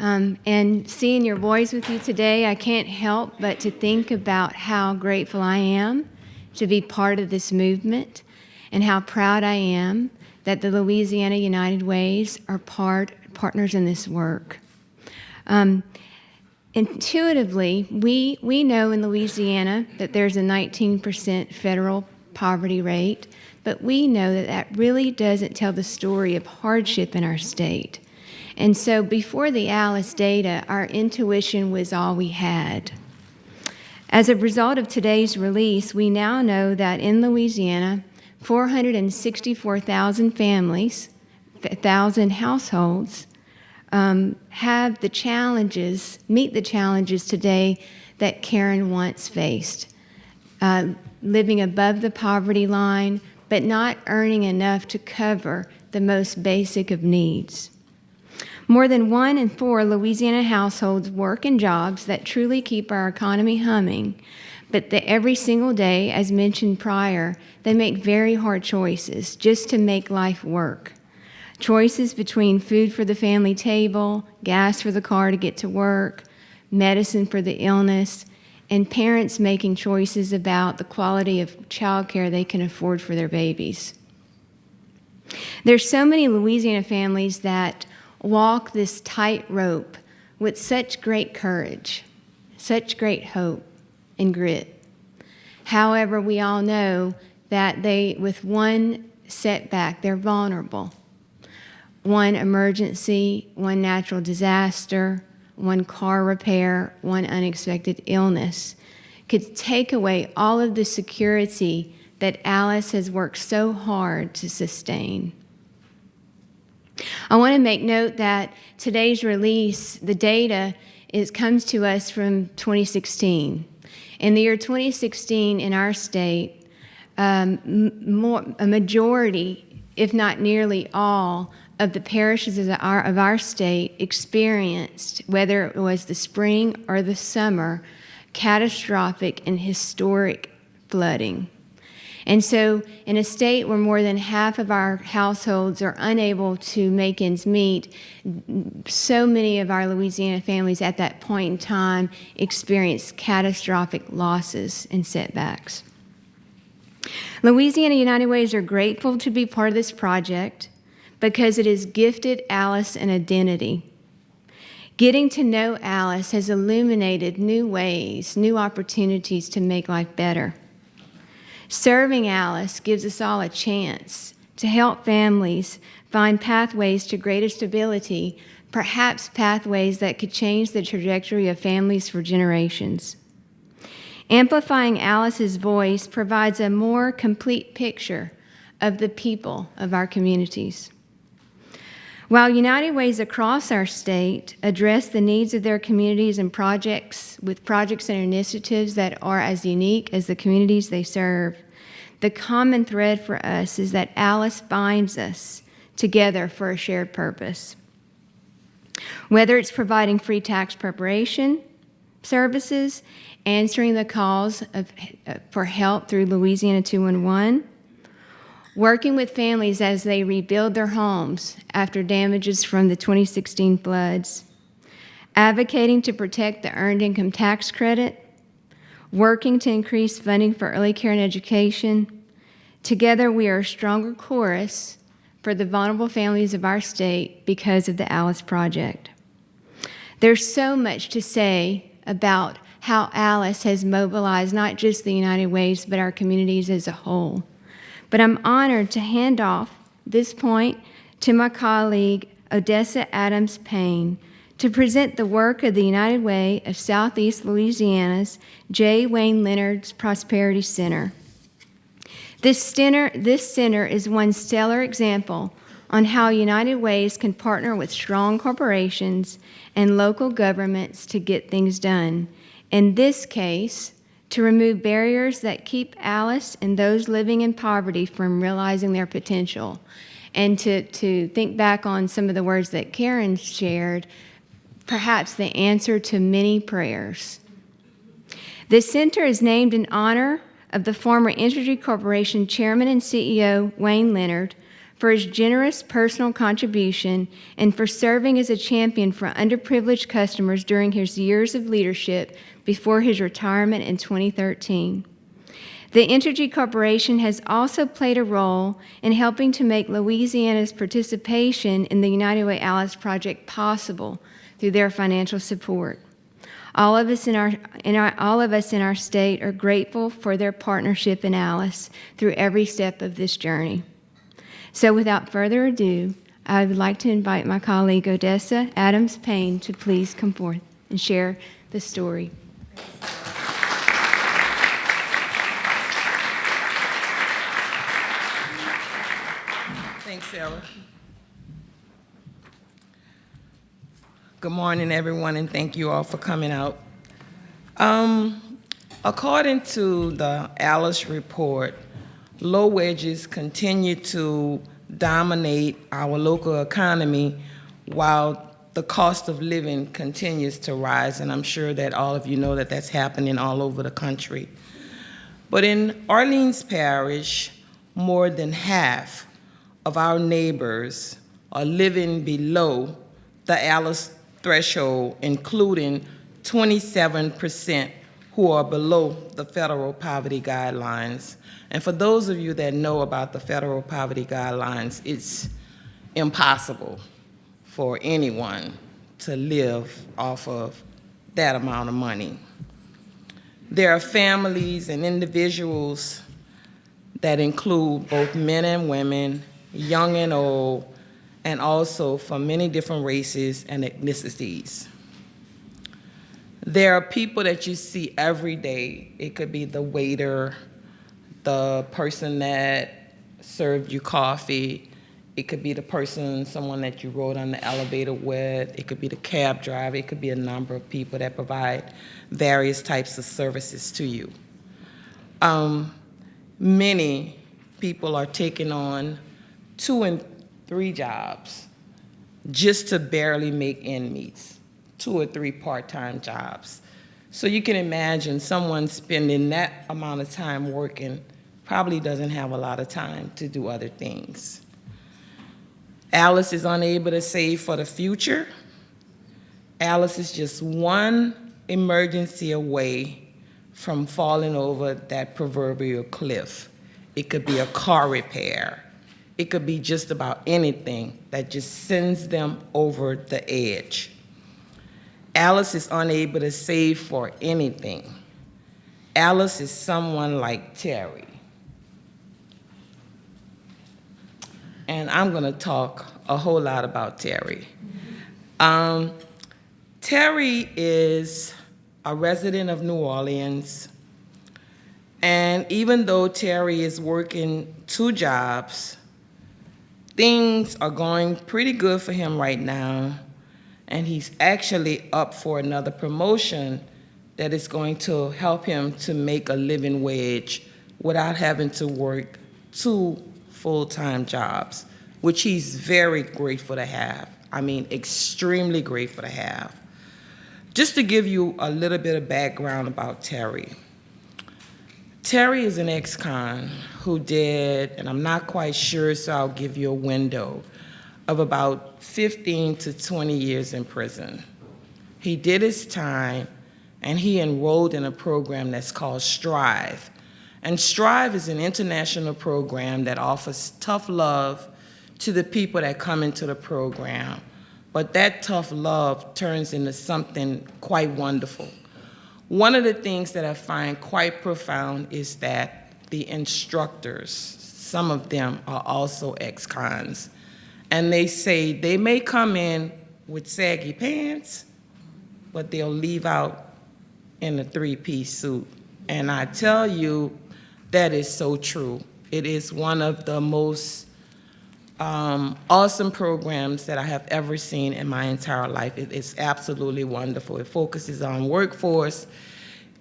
And seeing your boys with you today, I can't help but to think about how grateful I am to be part of this movement and how proud I am that the Louisiana United Ways are partners in this work. Intuitively, we know in Louisiana that there's a 19% federal poverty rate, but we know that that really doesn't tell the story of hardship in our state. And so before the Alice data, our intuition was all we had. As a result of today's release, we now know that in Louisiana, 464,000 families, 1,000 households, meet the challenges today that Karen once faced. Living above the poverty line, but not earning enough to cover the most basic of needs. More than 1 in 4 Louisiana households work in jobs that truly keep our economy humming, but every single day, as mentioned prior, they make very hard choices just to make life work. Choices between food for the family table, gas for the car to get to work, medicine for the illness, and parents making choices about the quality of childcare they can afford for their babies. There's so many Louisiana families that walk this tightrope with such great courage, such great hope and grit. However, we all know that with one setback, they're vulnerable. One emergency, one natural disaster, one car repair, one unexpected illness could take away all of the security that Alice has worked so hard to sustain. I want to make note that today's release, the data, comes to us from 2016. In the year 2016 in our state, a majority, if not nearly all, of the parishes of our state experienced, whether it was the spring or the summer, catastrophic and historic flooding. And so in a state where more than half of our households are unable to make ends meet, so many of our Louisiana families at that point in time experienced catastrophic losses and setbacks. Louisiana United Ways are grateful to be part of this project because it has gifted Alice an identity. Getting to know Alice has illuminated new ways, new opportunities to make life better. Serving Alice gives us all a chance to help families find pathways to greater stability, perhaps pathways that could change the trajectory of families for generations. Amplifying Alice's voice provides a more complete picture of the people of our communities. While United Ways across our state address the needs of their communities and projects and initiatives that are as unique as the communities they serve, the common thread for us is that Alice binds us together for a shared purpose. Whether it's providing free tax preparation services, answering the calls for help through Louisiana 211, working with families as they rebuild their homes after damages from the 2016 floods, advocating to protect the earned income tax credit, working to increase funding for early care and education. Together, we are a stronger chorus for the vulnerable families of our state because of the Alice Project. There's so much to say about how Alice has mobilized not just the United Ways, but our communities as a whole. But I'm honored to hand off this point to my colleague, Odessa Adams Payne, to present the work of the United Way of Southeast Louisiana's J. Wayne Leonard's Prosperity Center. This center is one stellar example on how United Ways can partner with strong corporations and local governments to get things done. In this case, to remove barriers that keep Alice and those living in poverty from realizing their potential. And to think back on some of the words that Karen shared, perhaps the answer to many prayers. This center is named in honor of the former Entergy Corporation Chairman and CEO, Wayne Leonard, for his generous personal contribution and for serving as a champion for underprivileged customers during his years of leadership before his retirement in 2013. The Entergy Corporation has also played a role in helping to make Louisiana's participation in the United Way Alice Project possible through their financial support. All of us in our state are grateful for their partnership in Alice through every step of this journey. So without further ado, I would like to invite my colleague Odessa Adams Payne to please come forth and share the story. Thanks, Sarah. Good morning, everyone, and thank you all for coming out. According to the Alice report, low wages continue to dominate our local economy while the cost of living continues to rise, and I'm sure that all of you know that that's happening all over the country. But in Orleans Parish, more than half of our neighbors are living below the Alice threshold, including 27% who are below the federal poverty guidelines. And for those of you that know about the federal poverty guidelines, it's impossible for anyone to live off of that amount of money. There are families and individuals that include both men and women, young and old, and also from many different races and ethnicities. There are people that you see every day. It could be the waiter, the person that served you coffee. It could be the person, someone that you rode on the elevator with. It could be the cab driver. It could be a number of people that provide various types of services to you. Many people are taking on 2 and 3 jobs just to barely make ends meet, 2 or 3 part-time jobs. So you can imagine someone spending that amount of time working probably doesn't have a lot of time to do other things. Alice is unable to save for the future. Alice is just one emergency away from falling over that proverbial cliff. It could be a car repair. It could be just about anything that just sends them over the edge. Alice is unable to save for anything. Alice is someone like Terry. And I'm going to talk a whole lot about Terry. Terry is a resident of New Orleans. And even though Terry is working 2 jobs, things are going pretty good for him right now. And he's actually up for another promotion that is going to help him to make a living wage without having to work 2 full-time jobs, which he's very grateful to have. I mean, extremely grateful to have. Just to give you a little bit of background about Terry. Terry is an ex-con who did, and I'm not quite sure, so I'll give you a window, of about 15 to 20 years in prison. He did his time, and he enrolled in a program that's called Strive. And Strive is an international program that offers tough love to the people that come into the program. But that tough love turns into something quite wonderful. One of the things that I find quite profound is that the instructors, some of them are also ex-cons, and they say they may come in with saggy pants, but they'll leave out in a 3-piece suit. And I tell you, that is so true. It is one of the most awesome programs that I have ever seen in my entire life. It is absolutely wonderful. It focuses on workforce.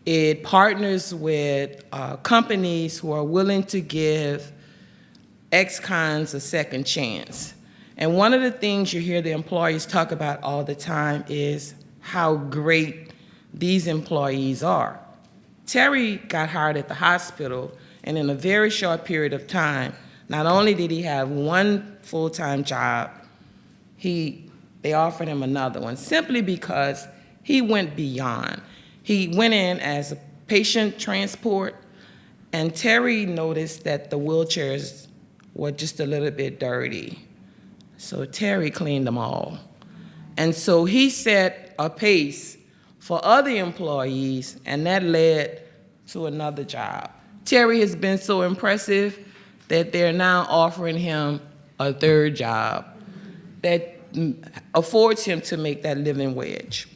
It partners with companies who are willing to give ex-cons a second chance. And one of the things you hear the employees talk about all the time is how great these employees are. Terry got hired at the hospital, and in a very short period of time, not only did he have 1 full-time job, they offered him another one simply because he went beyond. He went in as a patient transport, and Terry noticed that the wheelchairs were just a little bit dirty. So Terry cleaned them all. And so he set a pace for other employees, and that led to another job. Terry has been so impressive that they're now offering him a 3rd job that affords him to make that living wage.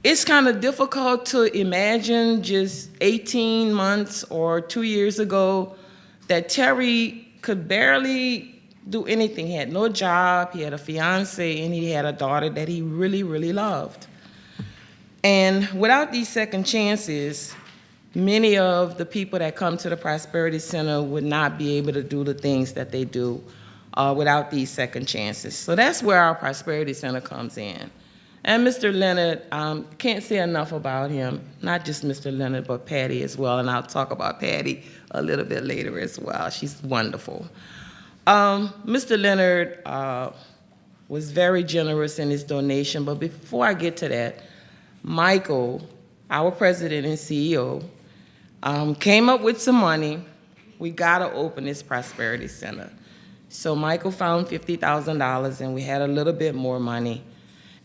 It's kind of difficult to imagine just 18 months or 2 years ago that Terry could barely do anything. He had no job, he had a fiance, and he had a daughter that he really, really loved. And without these second chances, many of the people that come to the Prosperity Center would not be able to do the things that they do without these second chances. So that's where our Prosperity Center comes in. And Mr. Leonard, can't say enough about him, not just Mr. Leonard, but Patty as well, and I'll talk about Patty a little bit later as well. She's wonderful. Mr. Leonard was very generous in his donation, but before I get to that, Michael, our president and CEO, came up with some money. We gotta open this Prosperity Center. So Michael found $50,000, and we had a little bit more money.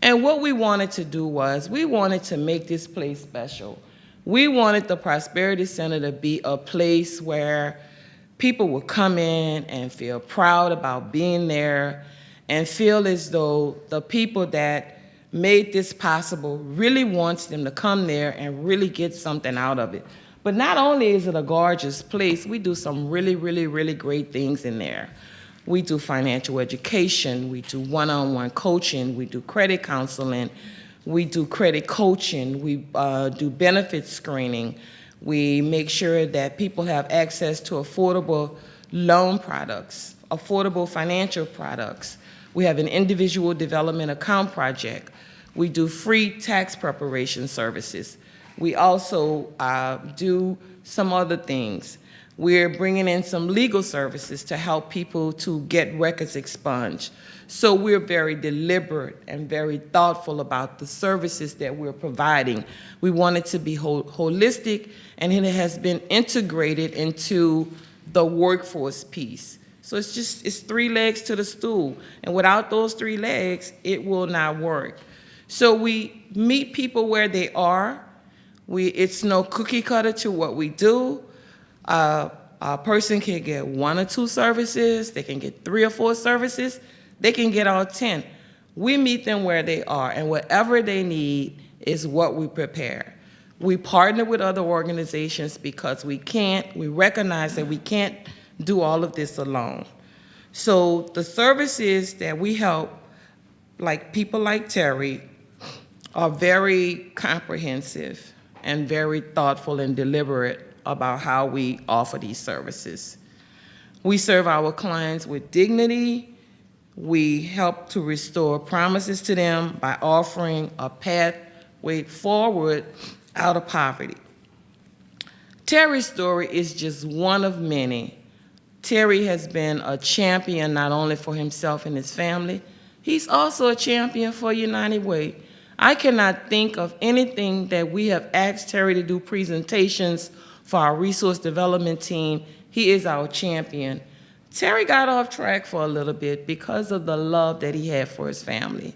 And what we wanted to do was, we wanted to make this place special. We wanted the Prosperity Center to be a place where people would come in and feel proud about being there and feel as though the people that made this possible really wants them to come there and really get something out of it. But not only is it a gorgeous place, we do some really, really, really great things in there. We do financial education, we do one-on-one coaching, we do credit counseling, we do credit coaching, we do benefit screening. We make sure that people have access to affordable loan products, affordable financial products. We have an individual development account project. We do free tax preparation services. We also do some other things. We're bringing in some legal services to help people to get records expunged. So we're very deliberate and very thoughtful about the services that we're providing. We want it to be holistic, and it has been integrated into the workforce piece. So it's 3 legs to the stool, and without those 3 legs, it will not work. So we meet people where they are. It's no cookie cutter to what we do. A person can get 1 or 2 services, they can get 3 or 4 services, they can get all 10. We meet them where they are, and whatever they need is what we prepare. We partner with other organizations because we recognize that we can't do all of this alone. So the services that we help, like people like Terry, are very comprehensive and very thoughtful and deliberate about how we offer these services. We serve our clients with dignity. We help to restore promises to them by offering a pathway forward out of poverty. Terry's story is just one of many. Terry has been a champion not only for himself and his family, he's also a champion for United Way. I cannot think of anything that we have asked Terry to do presentations for our resource development team. He is our champion. Terry got off track for a little bit because of the love that he had for his family,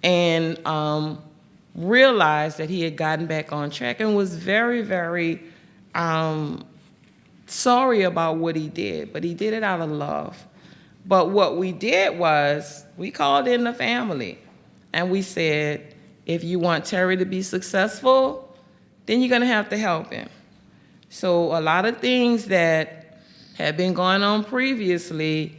and realized that he had gotten back on track and was very, very sorry about what he did, but he did it out of love. But what we did was we called in the family and we said, if you want Terry to be successful, then you're gonna have to help him. So a lot of things that had been going on previously,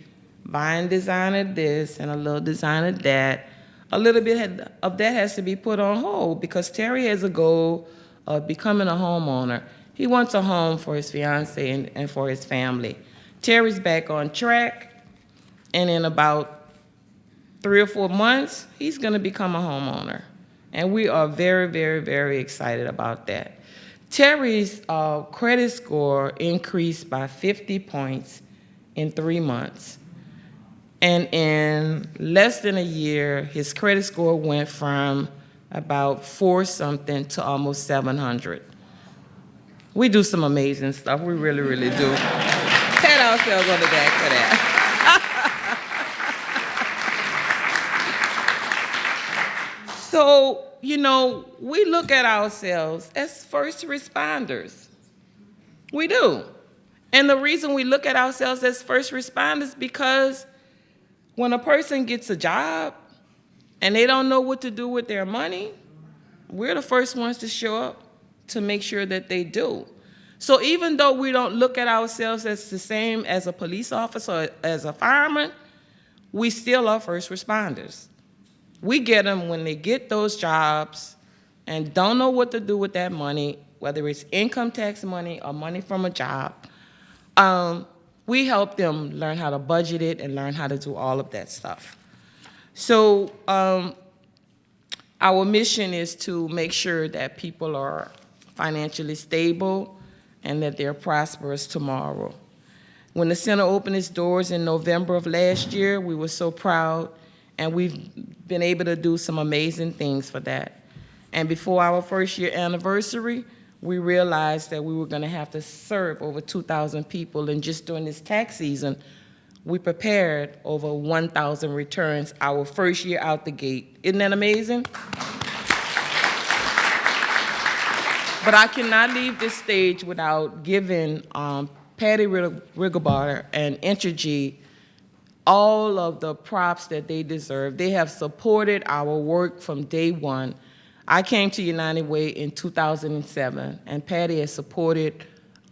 buying designer this and a little designer that, a little bit of that has to be put on hold because Terry has a goal of becoming a homeowner. He wants a home for his fiance and for his family. Terry's back on track, and in about 3 or 4 months, he's gonna become a homeowner. And we are very, very, very excited about that. Terry's credit score increased by 50 points in 3 months. And in less than a year, his credit score went from about 4-something to almost 700. We do some amazing stuff. We really, really do. Pat ourselves on the back for that. So, you know, we look at ourselves as first responders. We do. And the reason we look at ourselves as first responders because when a person gets a job and they don't know what to do with their money, we're the first ones to show up to make sure that they do. So even though we don't look at ourselves as the same as a police officer or as a fireman, we still are first responders. We get them when they get those jobs and don't know what to do with that money, whether it's income tax money or money from a job. We help them learn how to budget it and learn how to do all of that stuff. So our mission is to make sure that people are financially stable and that they're prosperous tomorrow. When the center opened its doors in November of last year, we were so proud, and we've been able to do some amazing things for that. And before our first year anniversary, we realized that we were gonna have to serve over 2,000 people, and just during this tax season, we prepared over 1,000 returns our first year out the gate. Isn't that amazing? But I cannot leave this stage without giving Patty Rigobar and Entergy all of the props that they deserve. They have supported our work from day one. I came to United Way in 2007, and Patty has supported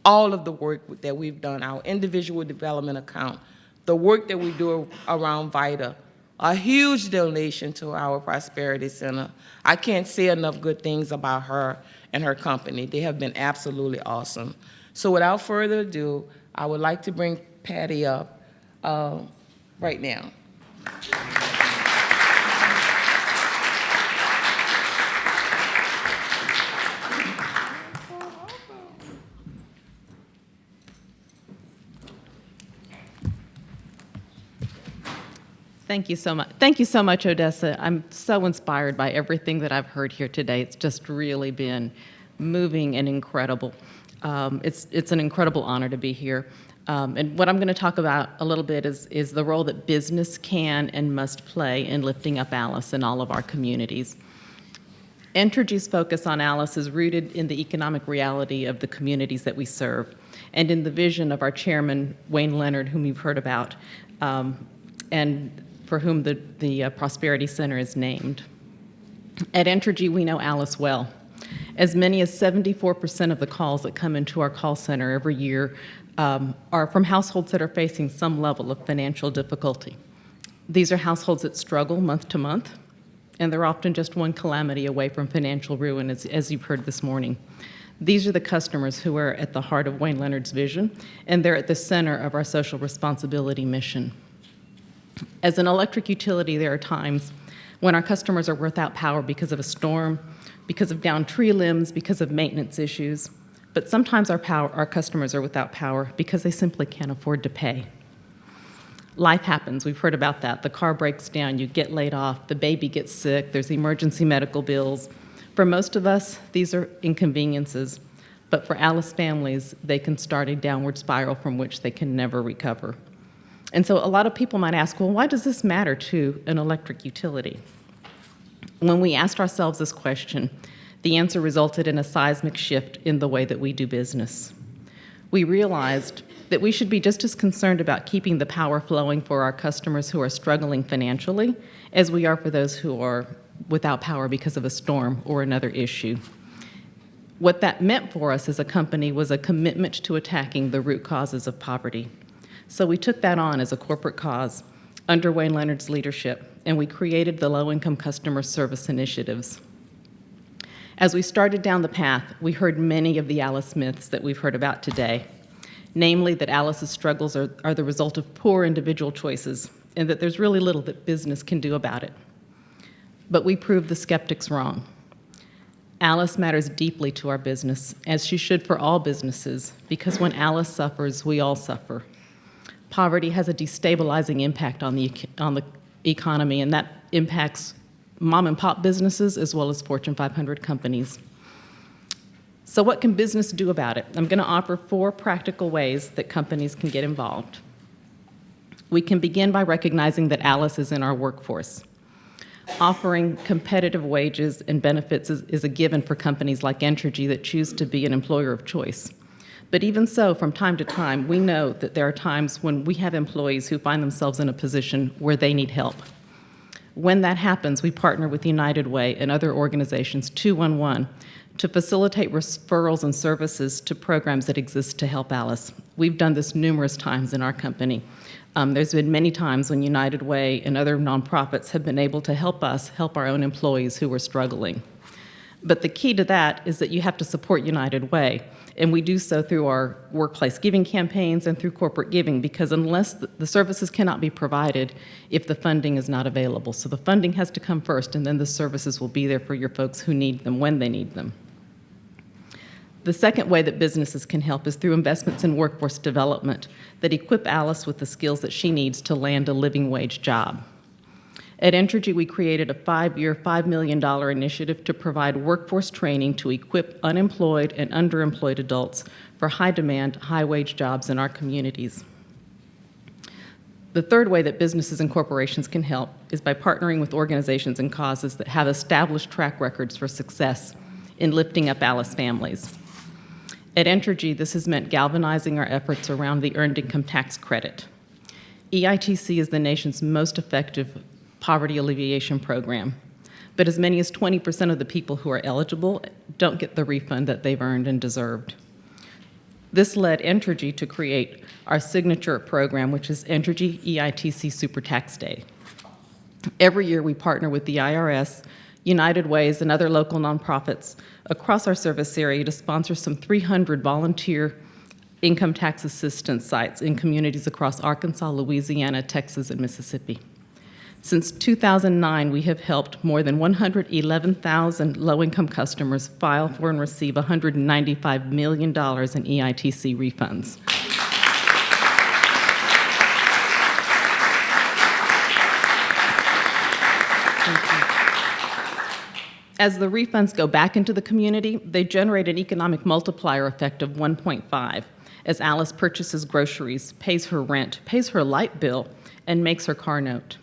all of the work that we've done, our individual development account, the work that we do around VITA, a huge donation to our Prosperity Center. I can't say enough good things about her and her company. They have been absolutely awesome. So without further ado, I would like to bring Patty up right now. Thank you so much. Thank you so much, Odessa. I'm so inspired by everything that I've heard here today. It's just really been moving and incredible. It's an incredible honor to be here. And what I'm going to talk about a little bit is the role that business can and must play in lifting up Alice in all of our communities. Entergy's focus on Alice is rooted in the economic reality of the communities that we serve and in the vision of our chairman, Wayne Leonard, whom you've heard about, and for whom the Prosperity Center is named. At Entergy, we know Alice well. As many as 74% of the calls that come into our call center every year are from households that are facing some level of financial difficulty. These are households that struggle month to month, and they're often just one calamity away from financial ruin, as you've heard this morning. These are the customers who are at the heart of Wayne Leonard's vision, and they're at the center of our social responsibility mission. As an electric utility, there are times when our customers are without power because of a storm, because of downed tree limbs, because of maintenance issues. But sometimes our customers are without power because they simply can't afford to pay. Life happens. We've heard about that. The car breaks down, you get laid off, the baby gets sick, there's emergency medical bills. For most of us, these are inconveniences. But for Alice families, they can start a downward spiral from which they can never recover. And so a lot of people might ask, well, why does this matter to an electric utility? When we asked ourselves this question, the answer resulted in a seismic shift in the way that we do business. We realized that we should be just as concerned about keeping the power flowing for our customers who are struggling financially as we are for those who are without power because of a storm or another issue. What that meant for us as a company was a commitment to attacking the root causes of poverty. So we took that on as a corporate cause under Wayne Leonard's leadership, and we created the Low-Income Customer Service Initiatives. As we started down the path, we heard many of the Alice myths that we've heard about today, namely that Alice's struggles are the result of poor individual choices, and that there's really little that business can do about it. But we proved the skeptics wrong. Alice matters deeply to our business, as she should for all businesses, because when Alice suffers, we all suffer. Poverty has a destabilizing impact on the economy, and that impacts mom and pop businesses as well as Fortune 500 companies. So what can business do about it? I'm going to offer 4 practical ways that companies can get involved. We can begin by recognizing that Alice is in our workforce. Offering competitive wages and benefits is a given for companies like Entergy that choose to be an employer of choice. But even so, from time to time, we know that there are times when we have employees who find themselves in a position where they need help. When that happens, we partner with United Way and other organizations 211 to facilitate referrals and services to programs that exist to help Alice. We've done this numerous times in our company. There's been many times when United Way and other nonprofits have been able to help us help our own employees who are struggling. But the key to that is that you have to support United Way, and we do so through our workplace giving campaigns and through corporate giving, because unless the services cannot be provided if the funding is not available. So the funding has to come first, and then the services will be there for your folks who need them when they need them. The second way that businesses can help is through investments in workforce development that equip Alice with the skills that she needs to land a living wage job. At Entergy, we created a 5-year, $5 million initiative to provide workforce training to equip unemployed and underemployed adults for high-demand, high-wage jobs in our communities. The third way that businesses and corporations can help is by partnering with organizations and causes that have established track records for success in lifting up Alice families. At Entergy, this has meant galvanizing our efforts around the Earned Income Tax Credit. EITC is the nation's most effective poverty alleviation program, but as many as 20% of the people who are eligible don't get the refund that they've earned and deserved. This led Entergy to create our signature program, which is Entergy EITC Super Tax Day. Every year, we partner with the IRS, United Ways, and other local nonprofits across our service area to sponsor some 300 volunteer income tax assistance sites in communities across Arkansas, Louisiana, Texas, and Mississippi. Since 2009, we have helped more than 111,000 low-income customers file for and receive $195 million in EITC refunds. As the refunds go back into the community, they generate an economic multiplier effect of 1.5 as Alice purchases groceries, pays her rent, pays her light bill, and makes her car note.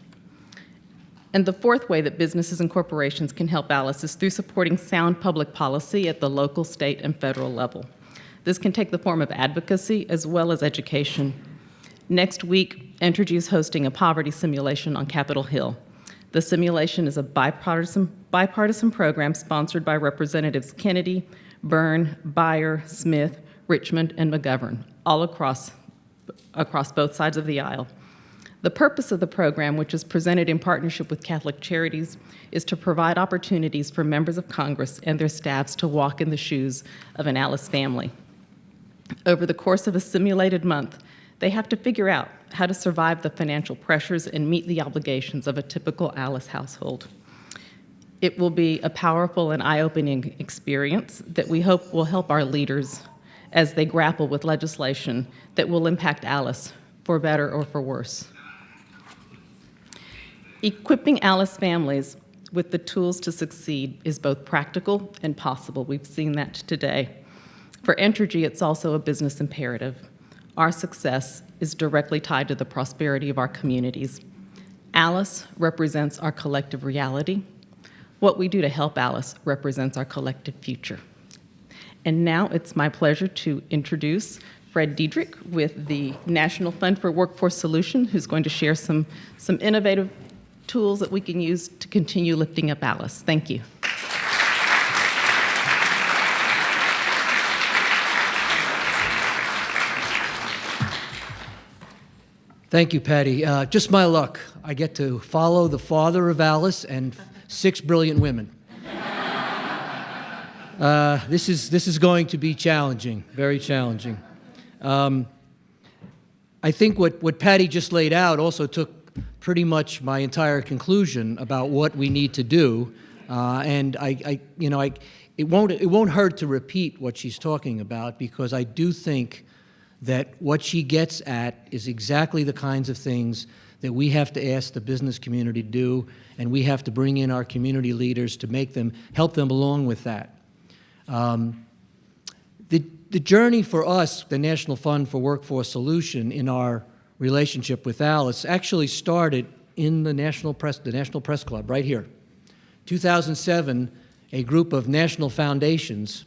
And the fourth way that businesses and corporations can help Alice is through supporting sound public policy at the local, state, and federal level. This can take the form of advocacy as well as education. Next week, Entergy is hosting a poverty simulation on Capitol Hill. The simulation is a bipartisan program sponsored by Representatives Kennedy, Byrne, Beyer, Smith, Richmond, and McGovern, all across both sides of the aisle. The purpose of the program, which is presented in partnership with Catholic Charities, is to provide opportunities for members of Congress and their staffs to walk in the shoes of an Alice family. Over the course of a simulated month, they have to figure out how to survive the financial pressures and meet the obligations of a typical Alice household. It will be a powerful and eye-opening experience that we hope will help our leaders as they grapple with legislation that will impact Alice for better or for worse. Equipping Alice families with the tools to succeed is both practical and possible. We've seen that today. For Entergy, it's also a business imperative. Our success is directly tied to the prosperity of our communities. Alice represents our collective reality. What we do to help Alice represents our collective future. And now it's my pleasure to introduce Fred Diedrich with the National Fund for Workforce Solutions, who's going to share some innovative tools that we can use to continue lifting up Alice. Thank you. Thank you, Patty. Just my luck. I get to follow the father of Alice and 6 brilliant women. This is going to be challenging, very challenging. I think what Patty just laid out also took pretty much my entire conclusion about what we need to do, and it won't hurt to repeat what she's talking about, because I do think that what she gets at is exactly the kinds of things that we have to ask the business community to do, and we have to bring in our community leaders to help them along with that. The journey for us, the National Fund for Workforce Solutions, in our relationship with Alice, actually started in the National Press Club right here. 2007, a group of national foundations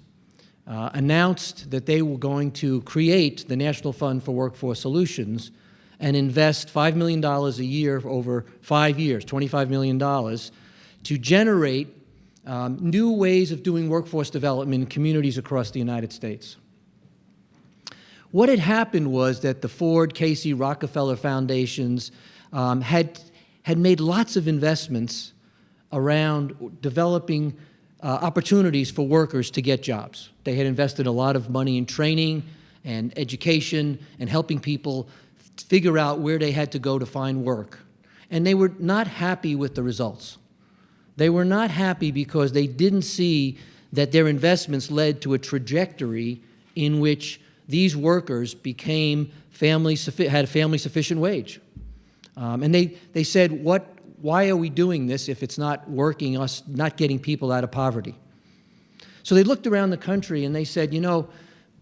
announced that they were going to create the National Fund for Workforce Solutions and invest $5 million a year over 5 years, $25 million, to generate new ways of doing workforce development in communities across the United States. What had happened was that the Ford, Casey, Rockefeller foundations had made lots of investments around developing opportunities for workers to get jobs. They had invested a lot of money in training and education and helping people figure out where they had to go to find work. And they were not happy with the results. They were not happy because they didn't see that their investments led to a trajectory in which these workers had a family sufficient wage. And they said, why are we doing this if it's not working, us not getting people out of poverty? So they looked around the country and they said,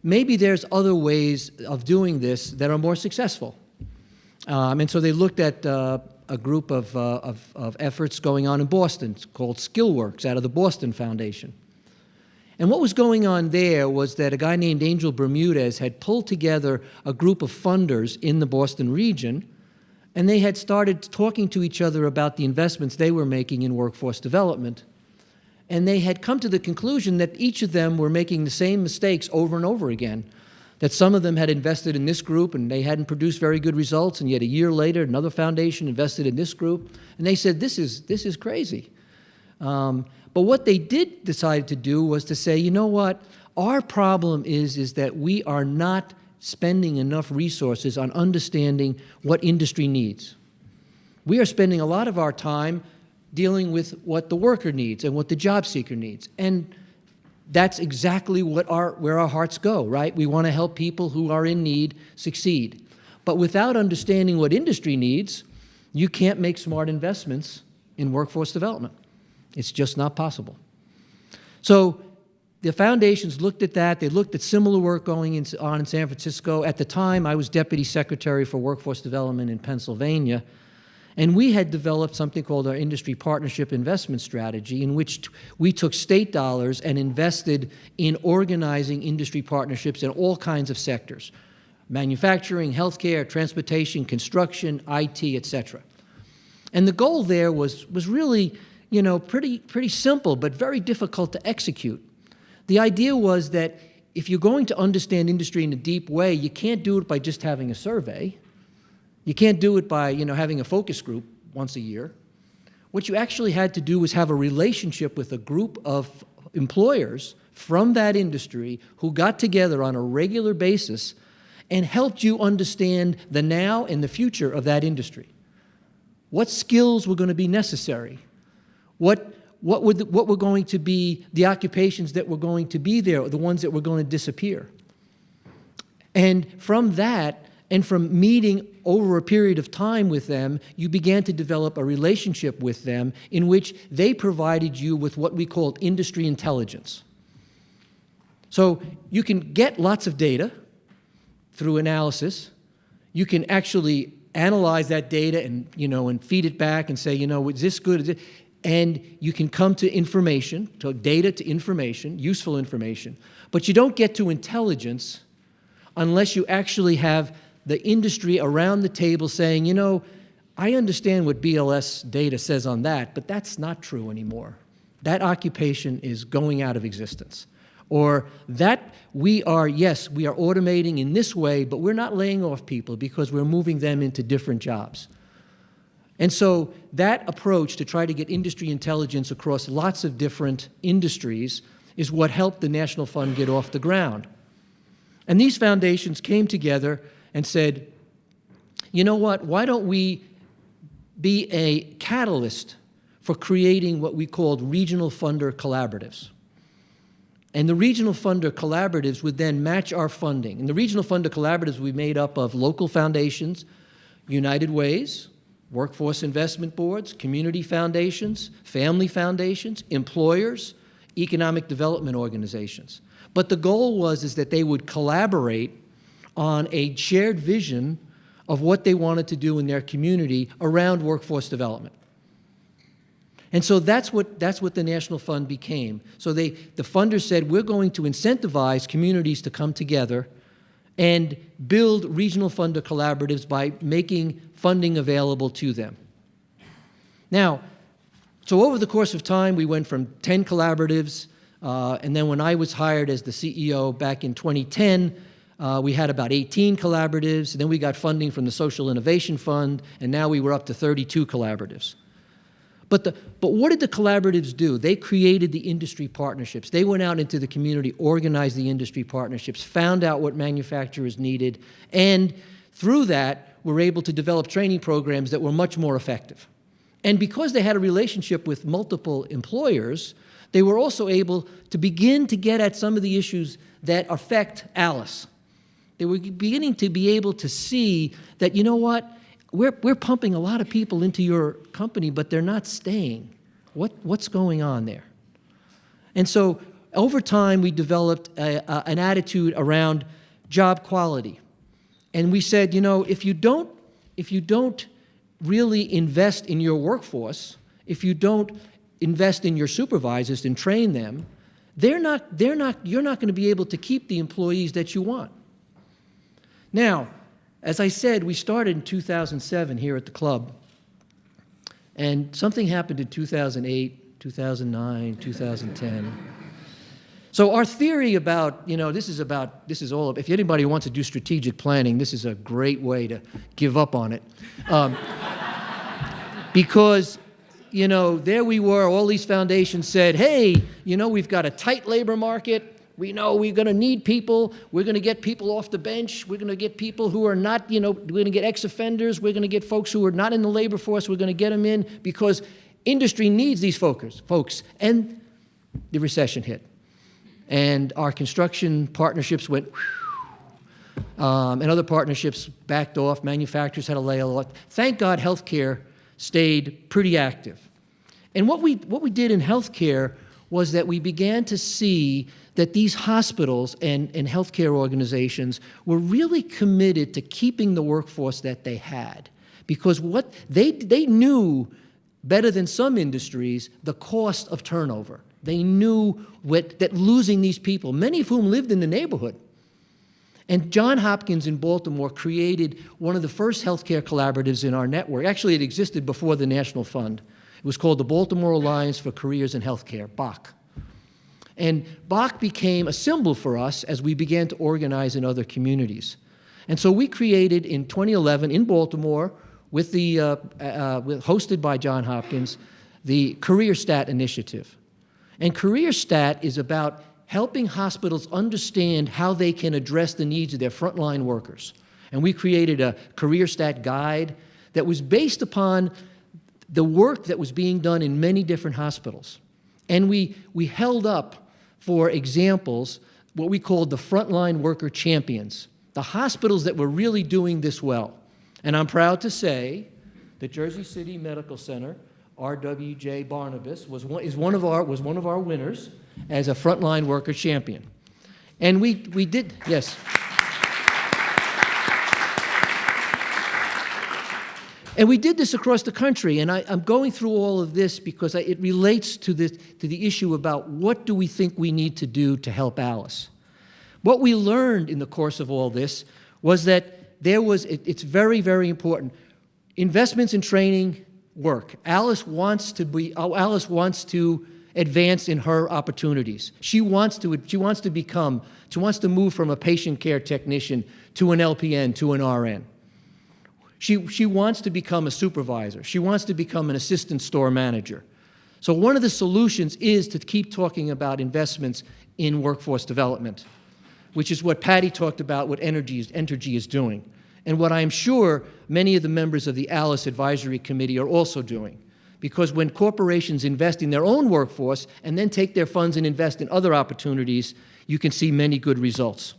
maybe there's other ways of doing this that are more successful. And so they looked at a group of efforts going on in Boston. It's called SkillWorks, out of the Boston Foundation. And what was going on there was that a guy named Angel Bermudez had pulled together a group of funders in the Boston region, and they had started talking to each other about the investments they were making in workforce development. And they had come to the conclusion that each of them were making the same mistakes over and over again, that some of them had invested in this group and they hadn't produced very good results, and yet a year later another foundation invested in this group, and they said, this is crazy. But what they did decide to do was to say, you know what, our problem is that we are not spending enough resources on understanding what industry needs. We are spending a lot of our time dealing with what the worker needs and what the job seeker needs. And that's exactly where our hearts go, right? We want to help people who are in need succeed. But without understanding what industry needs, you can't make smart investments in workforce development. It's just not possible. So the foundations looked at that. They looked at similar work going on in San Francisco. At the time, I was Deputy Secretary for Workforce Development in Pennsylvania. And we had developed something called our Industry Partnership Investment Strategy, in which we took state dollars and invested in organizing industry partnerships in all kinds of sectors: manufacturing, healthcare, transportation, construction, IT, et cetera. And the goal there was really, you know, pretty simple, but very difficult to execute. The idea was that if you're going to understand industry in a deep way, you can't do it by just having a survey. You can't do it by, having a focus group once a year. What you actually had to do was have a relationship with a group of employers from that industry who got together on a regular basis and helped you understand the now and the future of that industry. What skills were going to be necessary? What were going to be the occupations that were going to be there, or the ones that were going to disappear? And from that, and from meeting over a period of time with them, you began to develop a relationship with them in which they provided you with what we called industry intelligence. So you can get lots of data through analysis. You can actually analyze that data and, and feed it back and say, is this good? And you can come to information, to data to information, useful information. But you don't get to intelligence unless you actually have the industry around the table saying, I understand what BLS data says on that, but that's not true anymore. That occupation is going out of existence. Or that we are automating in this way, but we're not laying off people because we're moving them into different jobs. And so that approach to try to get industry intelligence across lots of different industries is what helped the National Fund get off the ground. And these foundations came together and said, you know what, why don't we be a catalyst for creating what we called regional funder collaboratives? And the regional funder collaboratives would then match our funding. And the regional funder collaboratives would be made up of local foundations, United Ways, workforce investment boards, community foundations, family foundations, employers, economic development organizations. But the goal was that they would collaborate on a shared vision of what they wanted to do in their community around workforce development. And so that's what the National Fund became. So the funders said, we're going to incentivize communities to come together and build regional funder collaboratives by making funding available to them. Now, so over the course of time, we went from 10 collaboratives, and then when I was hired as the CEO back in 2010, we had about 18 collaboratives, and then we got funding from the Social Innovation Fund, and now we were up to 32 collaboratives. But what did the collaboratives do? They created the industry partnerships. They went out into the community, organized the industry partnerships, found out what manufacturers needed, and through that, were able to develop training programs that were much more effective. And because they had a relationship with multiple employers, they were also able to begin to get at some of the issues that affect Alice. They were beginning to be able to see that, we're pumping a lot of people into your company, but they're not staying. What's going on there? And so over time, we developed an attitude around job quality. And we said, if you don't really invest in your workforce, if you don't invest in your supervisors and train them, you're not going to be able to keep the employees that you want. Now, as I said, we started in 2007 here at the club, and something happened in 2008, 2009, 2010. So our theory about, this is all, if anybody wants to do strategic planning, this is a great way to give up on it. Because, there we were, all these foundations said, hey, we've got a tight labor market. We know we're going to need people. We're going to get people off the bench. We're going to get people who are not, we're going to get ex-offenders. We're going to get folks who are not in the labor force. We're going to get them in because industry needs these folks. And the recession hit. And our construction partnerships went, and other partnerships backed off. Manufacturers had to lay off. Thank God healthcare stayed pretty active. And what we did in healthcare was that we began to see that these hospitals and healthcare organizations were really committed to keeping the workforce that they had. Because what they knew better than some industries the cost of turnover. They knew that losing these people, many of whom lived in the neighborhood. And Johns Hopkins in Baltimore created one of the first healthcare collaboratives in our network. Actually, it existed before the National Fund. It was called the Baltimore Alliance for Careers in Healthcare, BAC. And BAC became a symbol for us as we began to organize in other communities. And so we created in 2011 in Baltimore, hosted by Johns Hopkins, the Career Stat Initiative. And Career Stat is about helping hospitals understand how they can address the needs of their frontline workers. And we created a Career Stat guide that was based upon the work that was being done in many different hospitals. And we held up, for examples, what we called the frontline worker champions, the hospitals that were really doing this well. And I'm proud to say that Jersey City Medical Center, RWJ Barnabas, was one of our winners as a frontline worker champion. And we did, yes. And we did this across the country, and I'm going through all of this because it relates to the issue about what do we think we need to do to help Alice. What we learned in the course of all this was that it's very, very important. Investments in training work. Alice wants to advance in her opportunities. She wants to move from a patient care technician to an LPN to an RN. She wants to become a supervisor. She wants to become an assistant store manager. So one of the solutions is to keep talking about investments in workforce development, which is what Patty talked about, what Entergy is doing, and what I'm sure many of the members of the ALICE Advisory Committee are also doing. Because when corporations invest in their own workforce and then take their funds and invest in other opportunities, you can see many good results.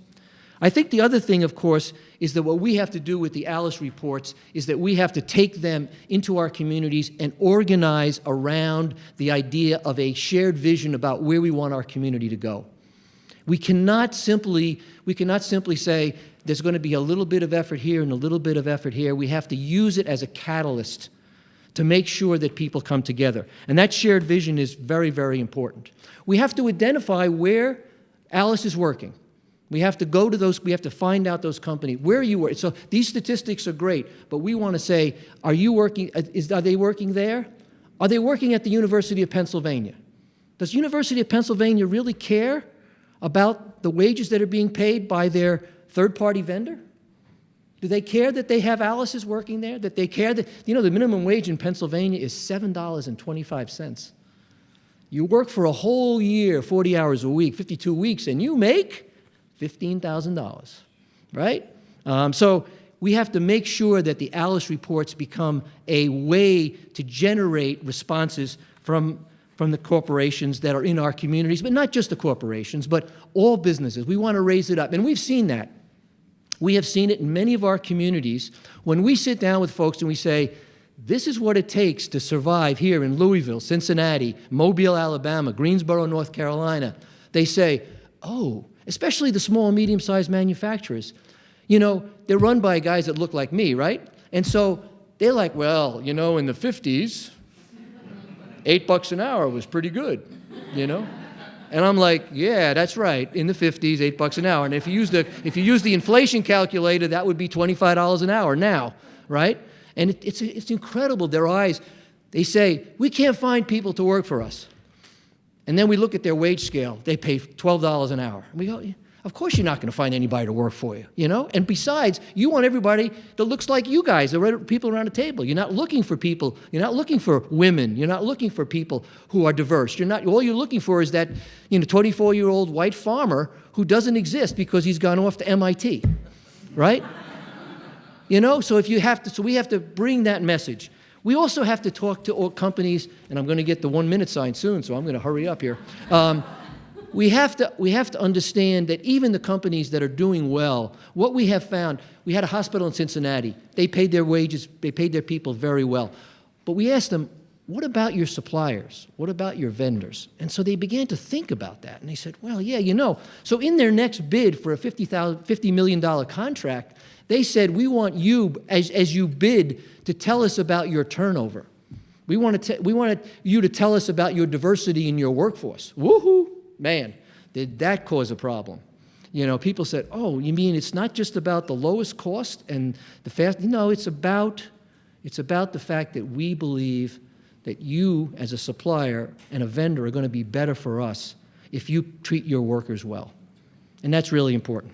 I think the other thing, of course, is that what we have to do with the ALICE reports is that we have to take them into our communities and organize around the idea of a shared vision about where we want our community to go. We cannot simply say there's going to be a little bit of effort here and a little bit of effort here. We have to use it as a catalyst to make sure that people come together. And that shared vision is very, very important. We have to identify where ALICE is working. We have to go to those, we have to find out those companies. Where are you working? So these statistics are great, but we want to say, are they working there? Are they working at the University of Pennsylvania? Does University of Pennsylvania really care about the wages that are being paid by their third-party vendor? Do they care that they have Alice's working there? That they care that, the minimum wage in Pennsylvania is $7.25. You work for a whole year, 40 hours a week, 52 weeks, and you make $15,000, right? So we have to make sure that the ALICE reports become a way to generate responses from the corporations that are in our communities, but not just the corporations, but all businesses. We want to raise it up, and we've seen that. We have seen it in many of our communities when we sit down with folks and we say, this is what it takes to survive here in Louisville, Cincinnati, Mobile, Alabama, Greensboro, North Carolina. They say, oh, especially the small and medium-sized manufacturers. They're run by guys that look like me, right? And so they're like, well, in the 50s, $8 an hour was pretty good, And I'm like, yeah, that's right. In the 50s, $8 an hour. And if you use the inflation calculator, that would be $25 an hour now, right? And it's incredible. Their eyes, they say, we can't find people to work for us. And then we look at their wage scale. They pay $12 an hour. And we go, of course you're not going to find anybody to work for you, you know? And besides, you want everybody that looks like you guys, the people around the table. You're not looking for people. You're not looking for women. You're not looking for people who are diverse. All you're looking for is that, 24-year-old white farmer who doesn't exist because he's gone off to MIT, right? So we have to bring that message. We also have to talk to all companies, and I'm going to get the 1-minute sign soon, so I'm going to hurry up here. We have to understand that even the companies that are doing well, what we have found, we had a hospital in Cincinnati. They paid their wages, they paid their people very well. But we asked them, what about your suppliers? What about your vendors? And so they began to think about that. And they said, well, yeah, So in their next bid for a $50 million contract, they said, we want you, as you bid, to tell us about your turnover. We wanted you to tell us about your diversity in your workforce. Woohoo! Man, did that cause a problem? People said, oh, you mean it's not just about the lowest cost and the fast? No, it's about the fact that we believe that you, as a supplier and a vendor, are going to be better for us if you treat your workers well. And that's really important.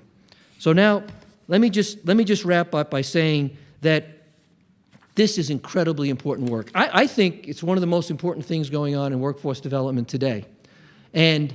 So now, let me just wrap up by saying that this is incredibly important work. I think it's one of the most important things going on in workforce development today. And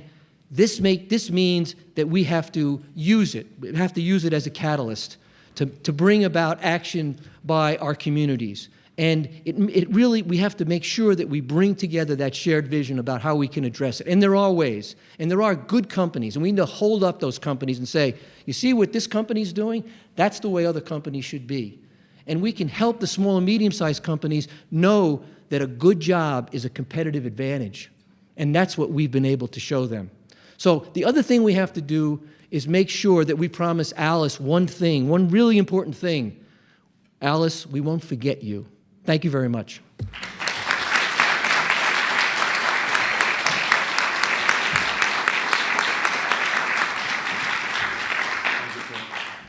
this means that we have to use it. We have to use it as a catalyst to bring about action by our communities. And we have to make sure that we bring together that shared vision about how we can address it. And there are ways, and there are good companies, and we need to hold up those companies and say, you see what this company's doing? That's the way other companies should be. And we can help the small and medium-sized companies know that a good job is a competitive advantage. And that's what we've been able to show them. So the other thing we have to do is make sure that we promise Alice one thing, one really important thing. Alice, we won't forget you. Thank you very much.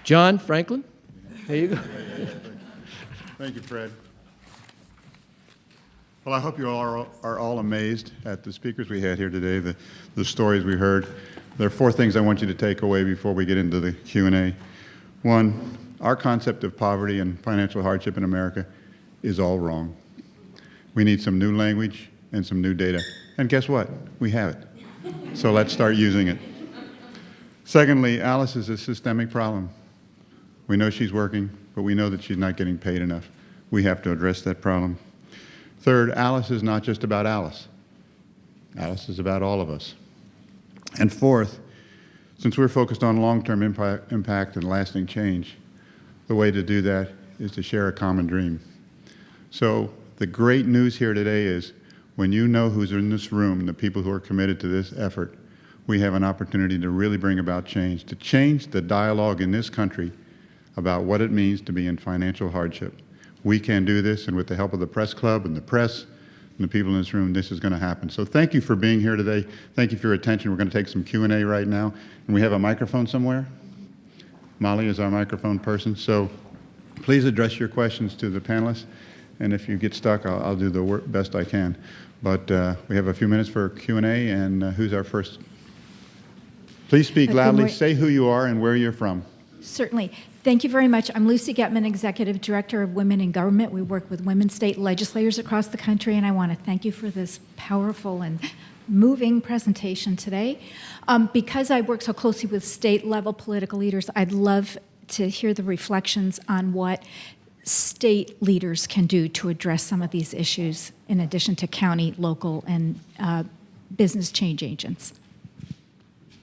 John Franklin, there you go. Thank you, Fred. Well, I hope you all are all amazed at the speakers we had here today, the stories we heard. There are 4 things I want you to take away before we get into the Q&A. One, our concept of poverty and financial hardship in America is all wrong. We need some new language and some new data. And guess what? We have it. So let's start using it. Secondly, Alice is a systemic problem. We know she's working, but we know that she's not getting paid enough. We have to address that problem. Third, Alice is not just about Alice. Alice is about all of us. And fourth, since we're focused on long-term impact and lasting change, the way to do that is to share a common dream. So the great news here today is when you know who's in this room, the people who are committed to this effort, we have an opportunity to really bring about change, to change the dialogue in this country about what it means to be in financial hardship. We can do this, and with the help of the press club and the press and the people in this room, this is going to happen. So thank you for being here today. Thank you for your attention. We're going to take some Q&A right now. And we have a microphone somewhere. Molly is our microphone person. So please address your questions to the panelists. And if you get stuck, I'll do the best I can. But we have a few minutes for Q&A, and who's our first? Please speak loudly, say who you are and where you're from. Certainly. Thank you very much. I'm Lucy Getman, Executive Director of Women in Government. We work with women state legislators across the country, and I want to thank you for this powerful and moving presentation today. Because I work so closely with state-level political leaders, I'd love to hear the reflections on what state leaders can do to address some of these issues, in addition to county, local, and business change agents.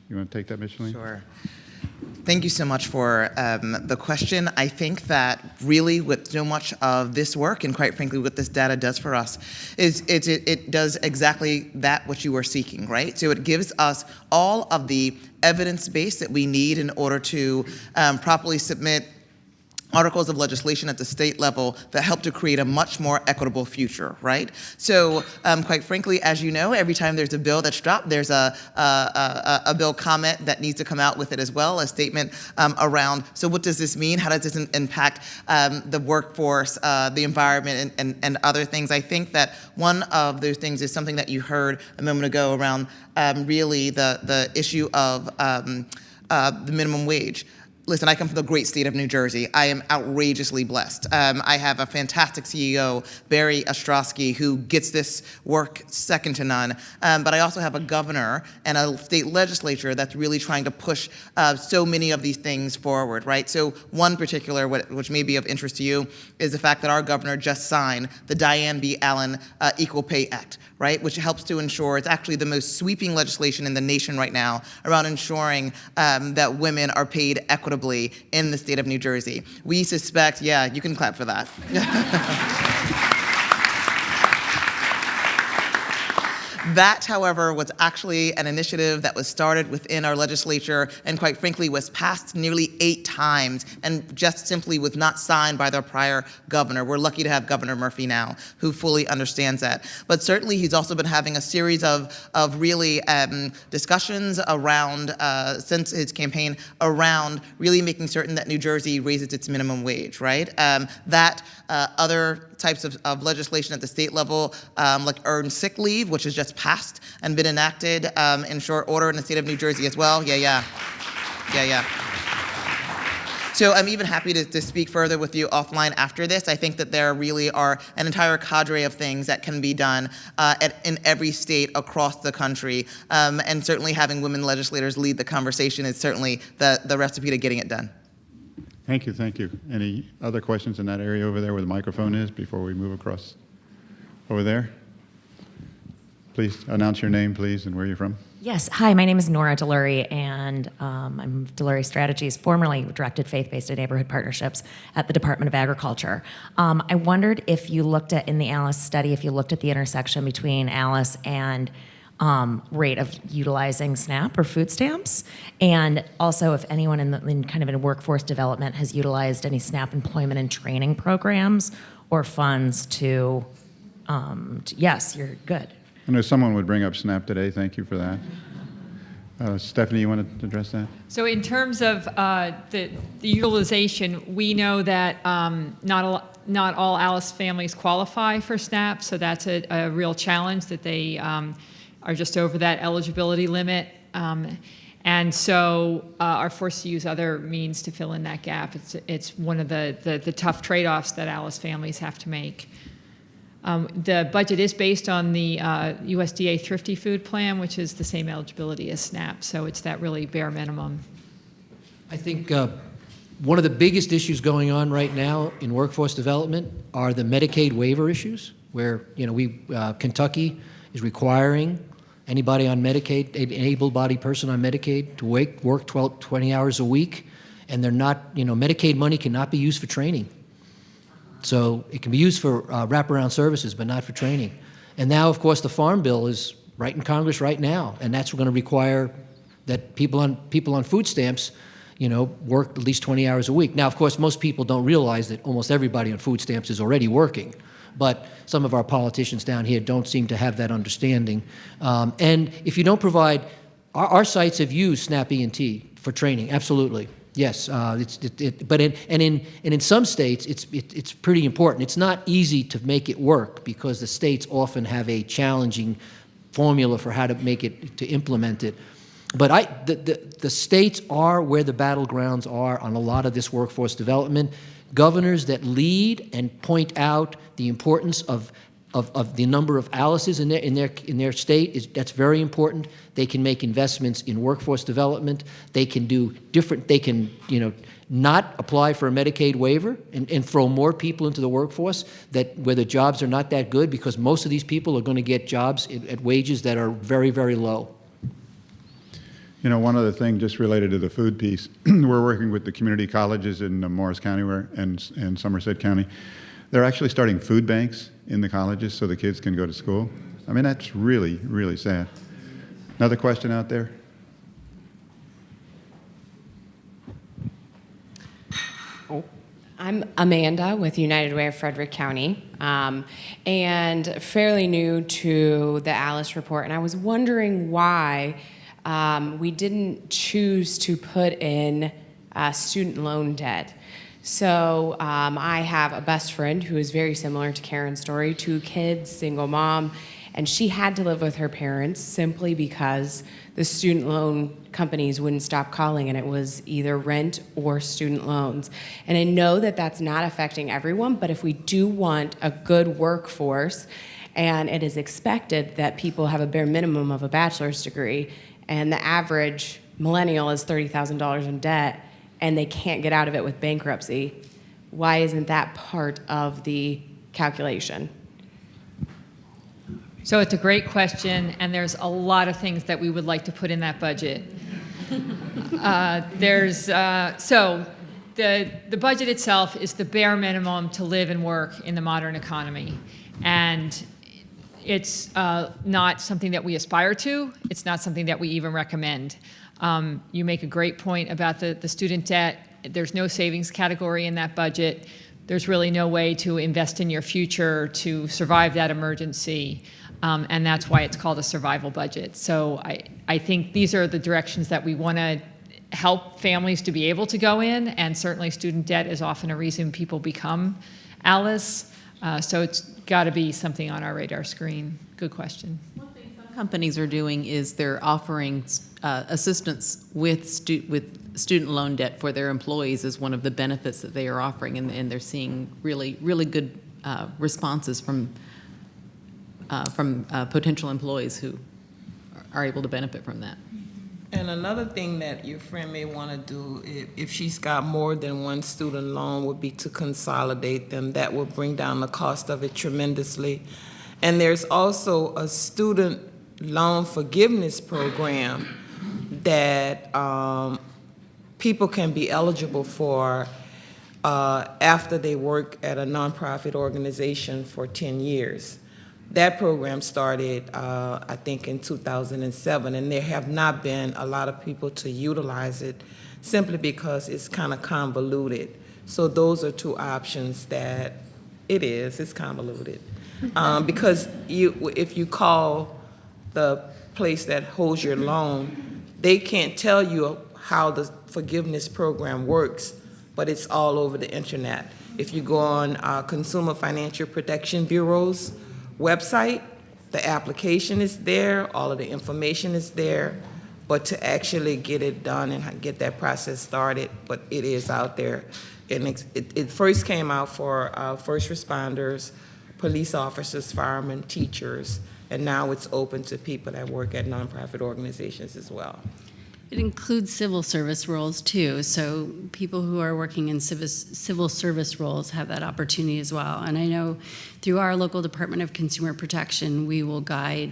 You want to take that, Micheline? Sure. Thank you so much for the question. I think that really what so much of this work, and quite frankly what this data does for us, is it does exactly that what you were seeking, right? So it gives us all of the evidence base that we need in order to properly submit articles of legislation at the state level that help to create a much more equitable future, right? So quite frankly, as you know, every time there's a bill that's dropped, there's a bill comment that needs to come out with it as well, a statement around, so what does this mean? How does this impact the workforce, the environment, and other things? I think that one of those things is something that you heard a moment ago around really the issue of the minimum wage. Listen, I come from the great state of New Jersey. I am outrageously blessed. I have a fantastic CEO, Barry Ostrowski, who gets this work second to none. But I also have a governor and a state legislature that's really trying to push so many of these things forward, right? So one particular, which may be of interest to you, is the fact that our governor just signed the Diane B. Allen Equal Pay Act, right? Which helps to ensure, it's actually the most sweeping legislation in the nation right now around ensuring that women are paid equitably in the state of New Jersey. We suspect, yeah, you can clap for that. That, however, was actually an initiative that was started within our legislature and quite frankly was passed nearly 8 times and just simply was not signed by their prior governor. We're lucky to have Governor Murphy now who fully understands that. But certainly he's also been having a series of really discussions around, since his campaign, around really making certain that New Jersey raises its minimum wage, right? Other types of legislation at the state level, like earned sick leave, which has just passed and been enacted in short order in the state of New Jersey as well. Yeah. So I'm even happy to speak further with you offline after this. I think that there really are an entire cadre of things that can be done in every state across the country. And certainly having women legislators lead the conversation is certainly the recipe to getting it done. Thank you, thank you. Any other questions in that area over there where the microphone is before we move across? Over there? Please announce your name, please, and where you're from. Yes. Hi, my name is Nora Delury, and I'm Delury Strategies, formerly directed faith-based and neighborhood partnerships at the Department of Agriculture. I wondered if you looked at, in the ALICE study, if you looked at the intersection between ALICE and rate of utilizing SNAP or food stamps, and also if anyone in kind of in workforce development has utilized any SNAP employment and training programs or funds to yes, you're good. I know someone would bring up SNAP today. Thank you for that. Stephanie, you want to address that? So in terms of the utilization, we know that not all ALICE families qualify for SNAP, so that's a real challenge that they are just over that eligibility limit, and so are forced to use other means to fill in that gap. It's one of the tough trade-offs that ALICE families have to make. The budget is based on the USDA Thrifty Food Plan, which is the same eligibility as SNAP, so it's that really bare minimum. I think one of the biggest issues going on right now in workforce development are the Medicaid waiver issues, where Kentucky is requiring anybody on Medicaid, an able-bodied person on Medicaid, to work 20 hours a week, and they're not, Medicaid money cannot be used for training. So it can be used for wraparound services, but not for training. And now, of course, the Farm Bill is right in Congress right now, and that's going to require that people on food stamps, work at least 20 hours a week. Now, of course, most people don't realize that almost everybody on food stamps is already working, but some of our politicians down here don't seem to have that understanding. And if you don't provide, our sites have used SNAP E&T for training, absolutely. Yes, but in some states, it's pretty important. It's not easy to make it work because the states often have a challenging formula for how to make it, to implement it. But the states are where the battlegrounds are on a lot of this workforce development. Governors that lead and point out the importance of the number of ALICEs in their state that's very important. They can make investments in workforce development. They can do different. They can not apply for a Medicaid waiver and throw more people into the workforce where the jobs are not that good, because most of these people are going to get jobs at wages that are very, very low. One other thing just related to the food piece, we're working with the community colleges in Morris County and Somerset County. They're actually starting food banks in the colleges so the kids can go to school. I mean, that's really, really sad. Another question out there? I'm Amanda with United Way of Frederick County, and fairly new to the Alice report. And I was wondering why we didn't choose to put in student loan debt. So I have a best friend who is very similar to Karen's story, 2 kids, single mom, and she had to live with her parents simply because the student loan companies wouldn't stop calling, and it was either rent or student loans. And I know that that's not affecting everyone, but if we do want a good workforce, and it is expected that people have a bare minimum of a bachelor's degree, and the average millennial is $30,000 in debt, and they can't get out of it with bankruptcy, why isn't that part of the calculation? So it's a great question, and there's a lot of things that we would like to put in that budget. So the budget itself is the bare minimum to live and work in the modern economy. And it's not something that we aspire to. It's not something that we even recommend. You make a great point about the student debt. There's no savings category in that budget. There's really no way to invest in your future to survive that emergency. And that's why it's called a survival budget. So I think these are the directions that we want to help families to be able to go in, and certainly student debt is often a reason people become ALICE. So it's got to be something on our radar screen. Good question. One thing some companies are doing is they're offering assistance with student loan debt for their employees as one of the benefits that they are offering, and they're seeing really, really good responses from potential employees who are able to benefit from that. And another thing that your friend may want to do, if she's got more than one student loan, would be to consolidate them. That will bring down the cost of it tremendously. And there's also a student loan forgiveness program that people can be eligible for after they work at a nonprofit organization for 10 years. That program started, I think, in 2007, and there have not been a lot of people to utilize it simply because it's kind of convoluted. So those are 2 options that it's convoluted. Because if you call the place that holds your loan, they can't tell you how the forgiveness program works, but it's all over the internet. If you go on Consumer Financial Protection Bureau's website, the application is there, all of the information is there, but to actually get it done and get that process started, but it is out there. And it first came out for first responders, police officers, firemen, teachers, and now it's open to people that work at nonprofit organizations as well. It includes civil service roles too, so people who are working in civil service roles have that opportunity as well. And I know through our local Department of Consumer Protection, we will guide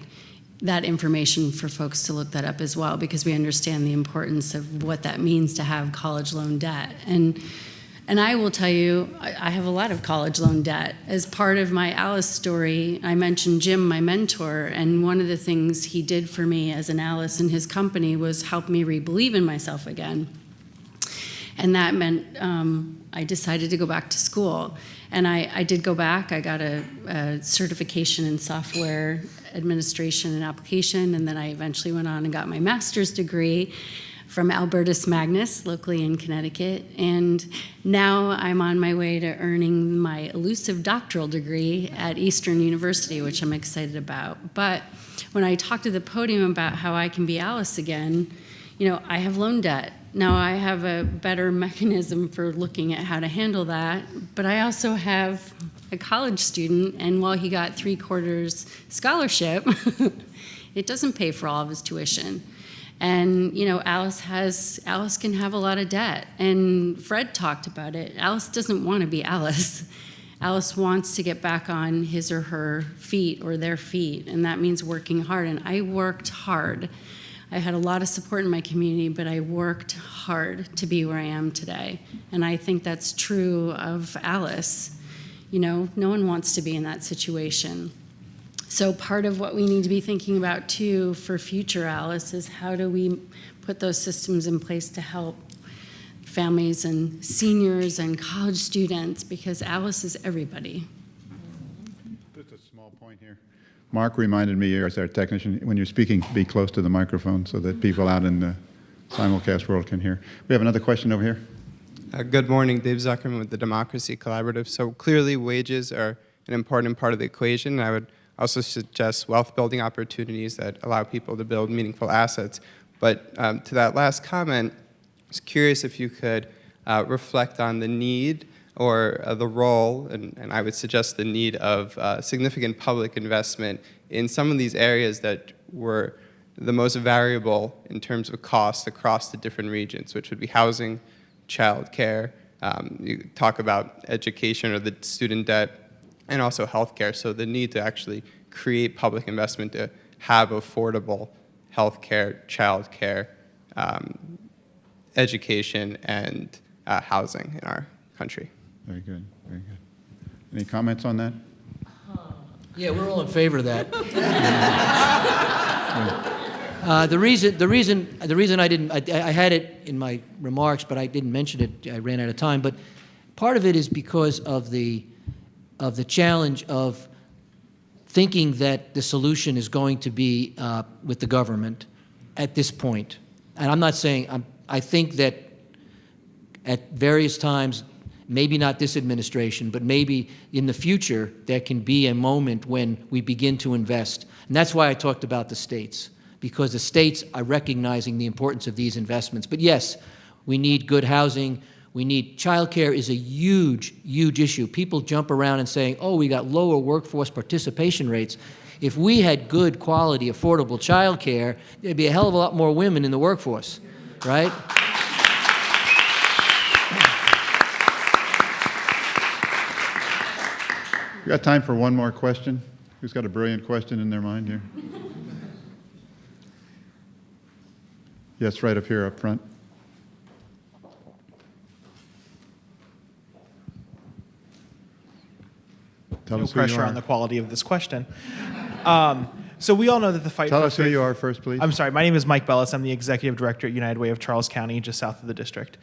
that information for folks to look that up as well, because we understand the importance of what that means to have college loan debt. And I will tell you, I have a lot of college loan debt. As part of my Alice story, I mentioned Jim, my mentor, and one of the things he did for me as an Alice in his company was help me re-believe in myself again. And that meant I decided to go back to school. And I did go back. I got a certification in software administration and application, and then I eventually went on and got my master's degree from Albertus Magnus, locally in Connecticut. And now I'm on my way to earning my elusive doctoral degree at Eastern University, which I'm excited about. But when I talk to the podium about how I can be Alice again, I have loan debt. Now I have a better mechanism for looking at how to handle that, but I also have a college student, and while he got 3/4 scholarship, it doesn't pay for all of his tuition. And Alice can have a lot of debt, and Fred talked about it. Alice doesn't want to be Alice. Alice wants to get back on his or her feet or their feet, and that means working hard. And I worked hard. I had a lot of support in my community, but I worked hard to be where I am today. And I think that's true of Alice. No one wants to be in that situation. So part of what we need to be thinking about too for future Alice is how do we put those systems in place to help families and seniors and college students, because Alice is everybody. Just a small point here. Mark reminded me, as our technician, when you're speaking, be close to the microphone so that people out in the simulcast world can hear. We have another question over here. Good morning, Dave Zuckerman with the Democracy Collaborative. So clearly wages are an important part of the equation. I would also suggest wealth building opportunities that allow people to build meaningful assets. But to that last comment, I was curious if you could reflect on the need or the role, and I would suggest the need of significant public investment in some of these areas that were the most variable in terms of cost across the different regions, which would be housing, childcare, you talk about education or the student debt, and also healthcare. So the need to actually create public investment to have affordable healthcare, childcare, education, and housing in our country. Very good, very good. Any comments on that? Yeah, we're all in favor of that. The reason I didn't, I had it in my remarks, but I didn't mention it. I ran out of time. But part of it is because of the challenge of thinking that the solution is going to be with the government at this point. And I'm not saying, I think that at various times, maybe not this administration, but maybe in the future, there can be a moment when we begin to invest. And that's why I talked about the states, because the states are recognizing the importance of these investments. But yes, we need good housing. We need, childcare is a huge, huge issue. People jump around and saying, oh, we got lower workforce participation rates. If we had good quality, affordable childcare, there'd be a hell of a lot more women in the workforce, right? We got time for one more question. Who's got a brilliant question in their mind here? Yes, right up here, up front. Tell No us who you pressure are. on the quality of this question. So we all know that the fight Tell for us who you are first, please. I'm sorry, my name is Mike Bellis. I'm the executive director at United Way of Charles County, just south of the district.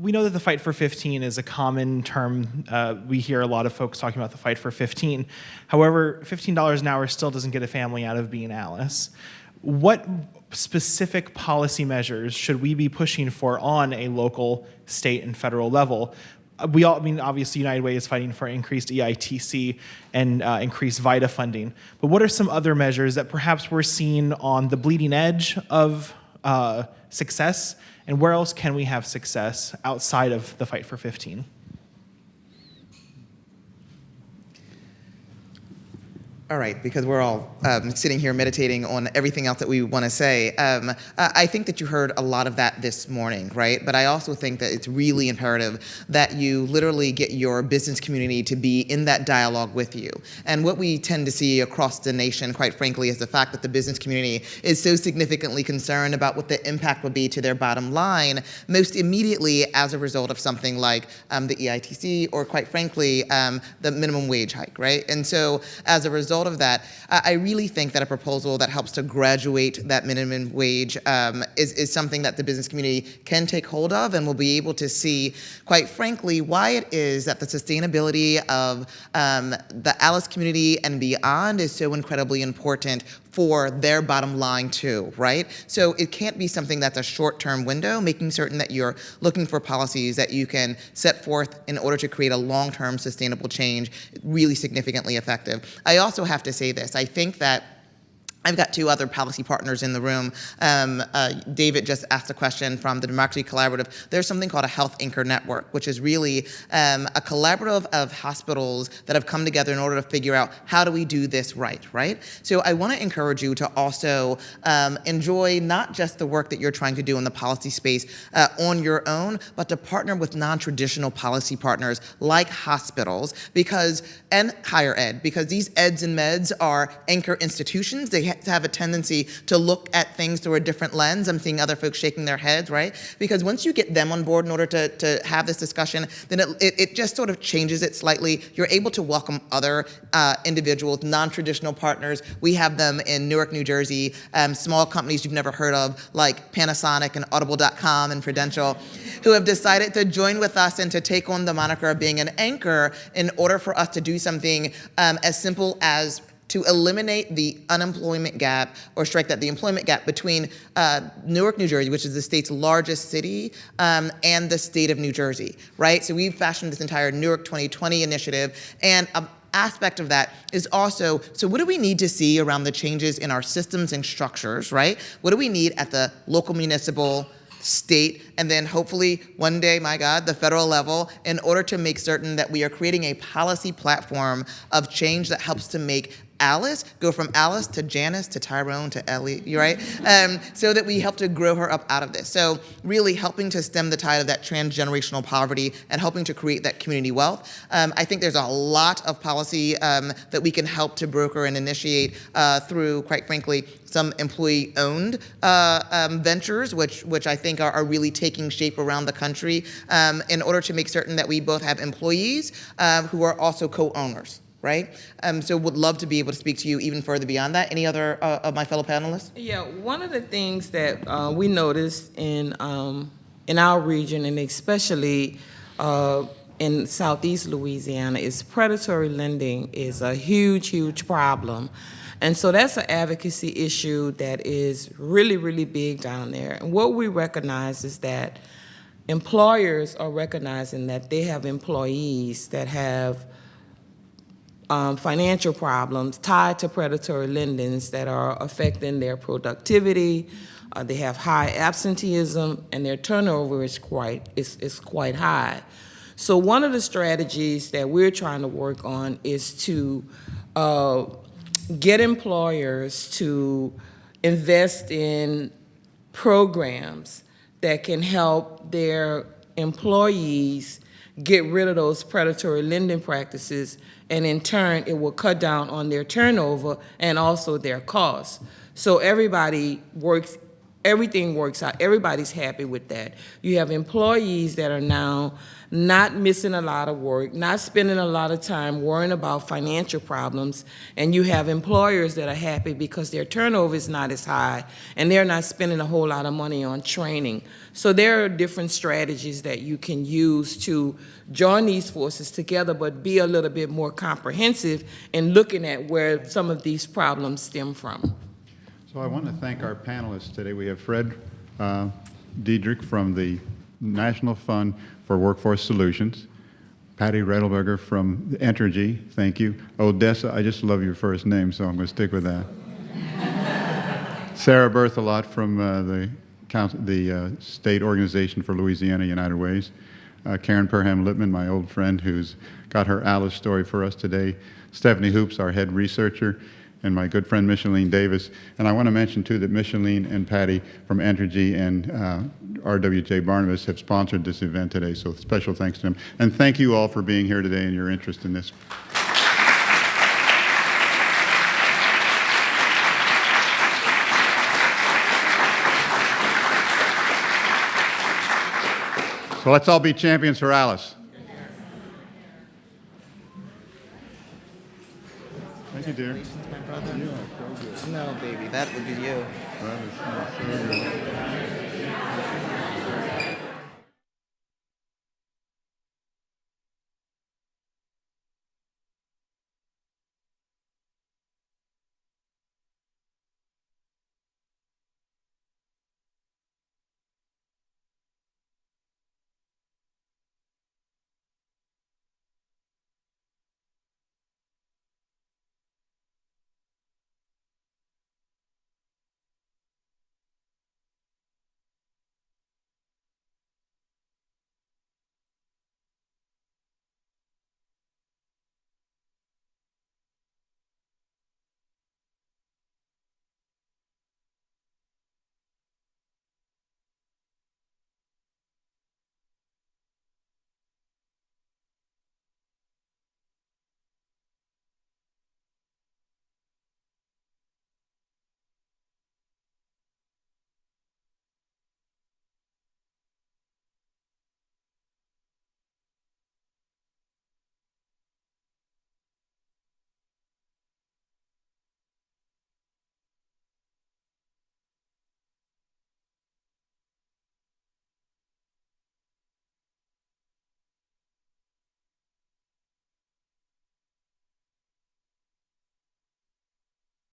We know that the fight for 15 is a common term. We hear a lot of folks talking about the fight for 15. However, $15 an hour still doesn't get a family out of being Alice. What specific policy measures should we be pushing for on a local, state, and federal level? Obviously United Way is fighting for increased EITC and increased VITA funding. But what are some other measures that perhaps we're seeing on the bleeding edge of success, and where else can we have success outside of the fight for 15? All right, because we're all sitting here meditating on everything else that we want to say. I think that you heard a lot of that this morning, right? But I also think that it's really imperative that you literally get your business community to be in that dialogue with you. And what we tend to see across the nation, quite frankly, is the fact that the business community is so significantly concerned about what the impact will be to their bottom line, most immediately as a result of something like the EITC or, quite frankly, the minimum wage hike, right? And so as a result of that, I really think that a proposal that helps to graduate that minimum wage is something that the business community can take hold of, and will be able to see, quite frankly, why it is that the sustainability of the Alice community and beyond is so incredibly important for their bottom line too, right? So it can't be something that's a short-term window, making certain that you're looking for policies that you can set forth in order to create a long-term sustainable change, really significantly effective. I also have to say this, I think that I've got two other policy partners in the room. David just asked a question from the Democracy Collaborative. There's something called a Health Anchor Network, which is really a collaborative of hospitals that have come together in order to figure out how do we do this right? So I want to encourage you to also enjoy not just the work that you're trying to do in the policy space on your own, but to partner with non-traditional policy partners like hospitals and higher ed, because these eds and meds are anchor institutions. have a tendency to look at things through a different lens. I'm seeing other folks shaking their heads, right? Because once you get them on board in order to have this discussion, then it just sort of changes it slightly. You're able to welcome other individuals, non-traditional partners. We have them in Newark, New Jersey, small companies you've never heard of, like Panasonic and Audible.com and Prudential, who have decided to join with us and to take on the moniker of being an anchor in order for us to do something as simple as to eliminate the unemployment gap or strike that the employment gap between Newark, New Jersey, which is the state's largest city, and the state of New Jersey, right? So we've fashioned this entire Newark 2020 initiative, and aspect of that is also, so what do we need to see around the changes in our systems and structures, right? What do we need at the local, municipal, state, and then hopefully one day, my God, the federal level, in order to make certain that we are creating a policy platform of change that helps to make Alice go from Alice to Janice to Tyrone to Ellie, right? So that we help to grow her up out of this. So really helping to stem the tide of that transgenerational poverty and helping to create that community wealth. I think there's a lot of policy that we can help to broker and initiate through, quite frankly, some employee-owned ventures, which I think are really taking shape around the country in order to make certain that we both have employees who are also co-owners. Right? So would love to be able to speak to you even further beyond that. Any other of my fellow panelists? Yeah, one of the things that we noticed in our region, and especially in Southeast Louisiana, is predatory lending is a huge, huge problem. And so that's an advocacy issue that is really, really big down there. And what we recognize is that employers are recognizing that they have employees that have financial problems tied to predatory lendings that are affecting their productivity. They have high absenteeism, and their turnover is quite high. So one of the strategies that we're trying to work on is to get employers to invest in programs that can help their employees get rid of those predatory lending practices, and in turn, it will cut down on their turnover and also their costs. So everything works out. Everybody's happy with that. You have employees that are now not missing a lot of work, not spending a lot of time worrying about financial problems, and you have employers that are happy because their turnover is not as high and they're not spending a whole lot of money on training. So there are different strategies that you can use to join these forces together, but be a little bit more comprehensive in looking at where some of these problems stem from. So I want to thank our panelists today. We have Fred Diedrich from the National Fund for Workforce Solutions, Patty Redelberger from Entergy, thank you. Odessa, I just love your first name, so I'm going to stick with that. Sarah Berthelot from the State Organization for Louisiana United Ways. Karen Perham-Lippman, my old friend, who's got her Alice story for us today. Stephanie Hoops, our head researcher, and my good friend Micheline Davis. And I want to mention, too, that Micheline and Patty from Entergy and RWJ Barnabas have sponsored this event today, so special thanks to them. And thank you all for being here today and your interest in this. So let's all be champions for Alice. Thank you, dear. My brother. No, baby, that would be you. That is so good.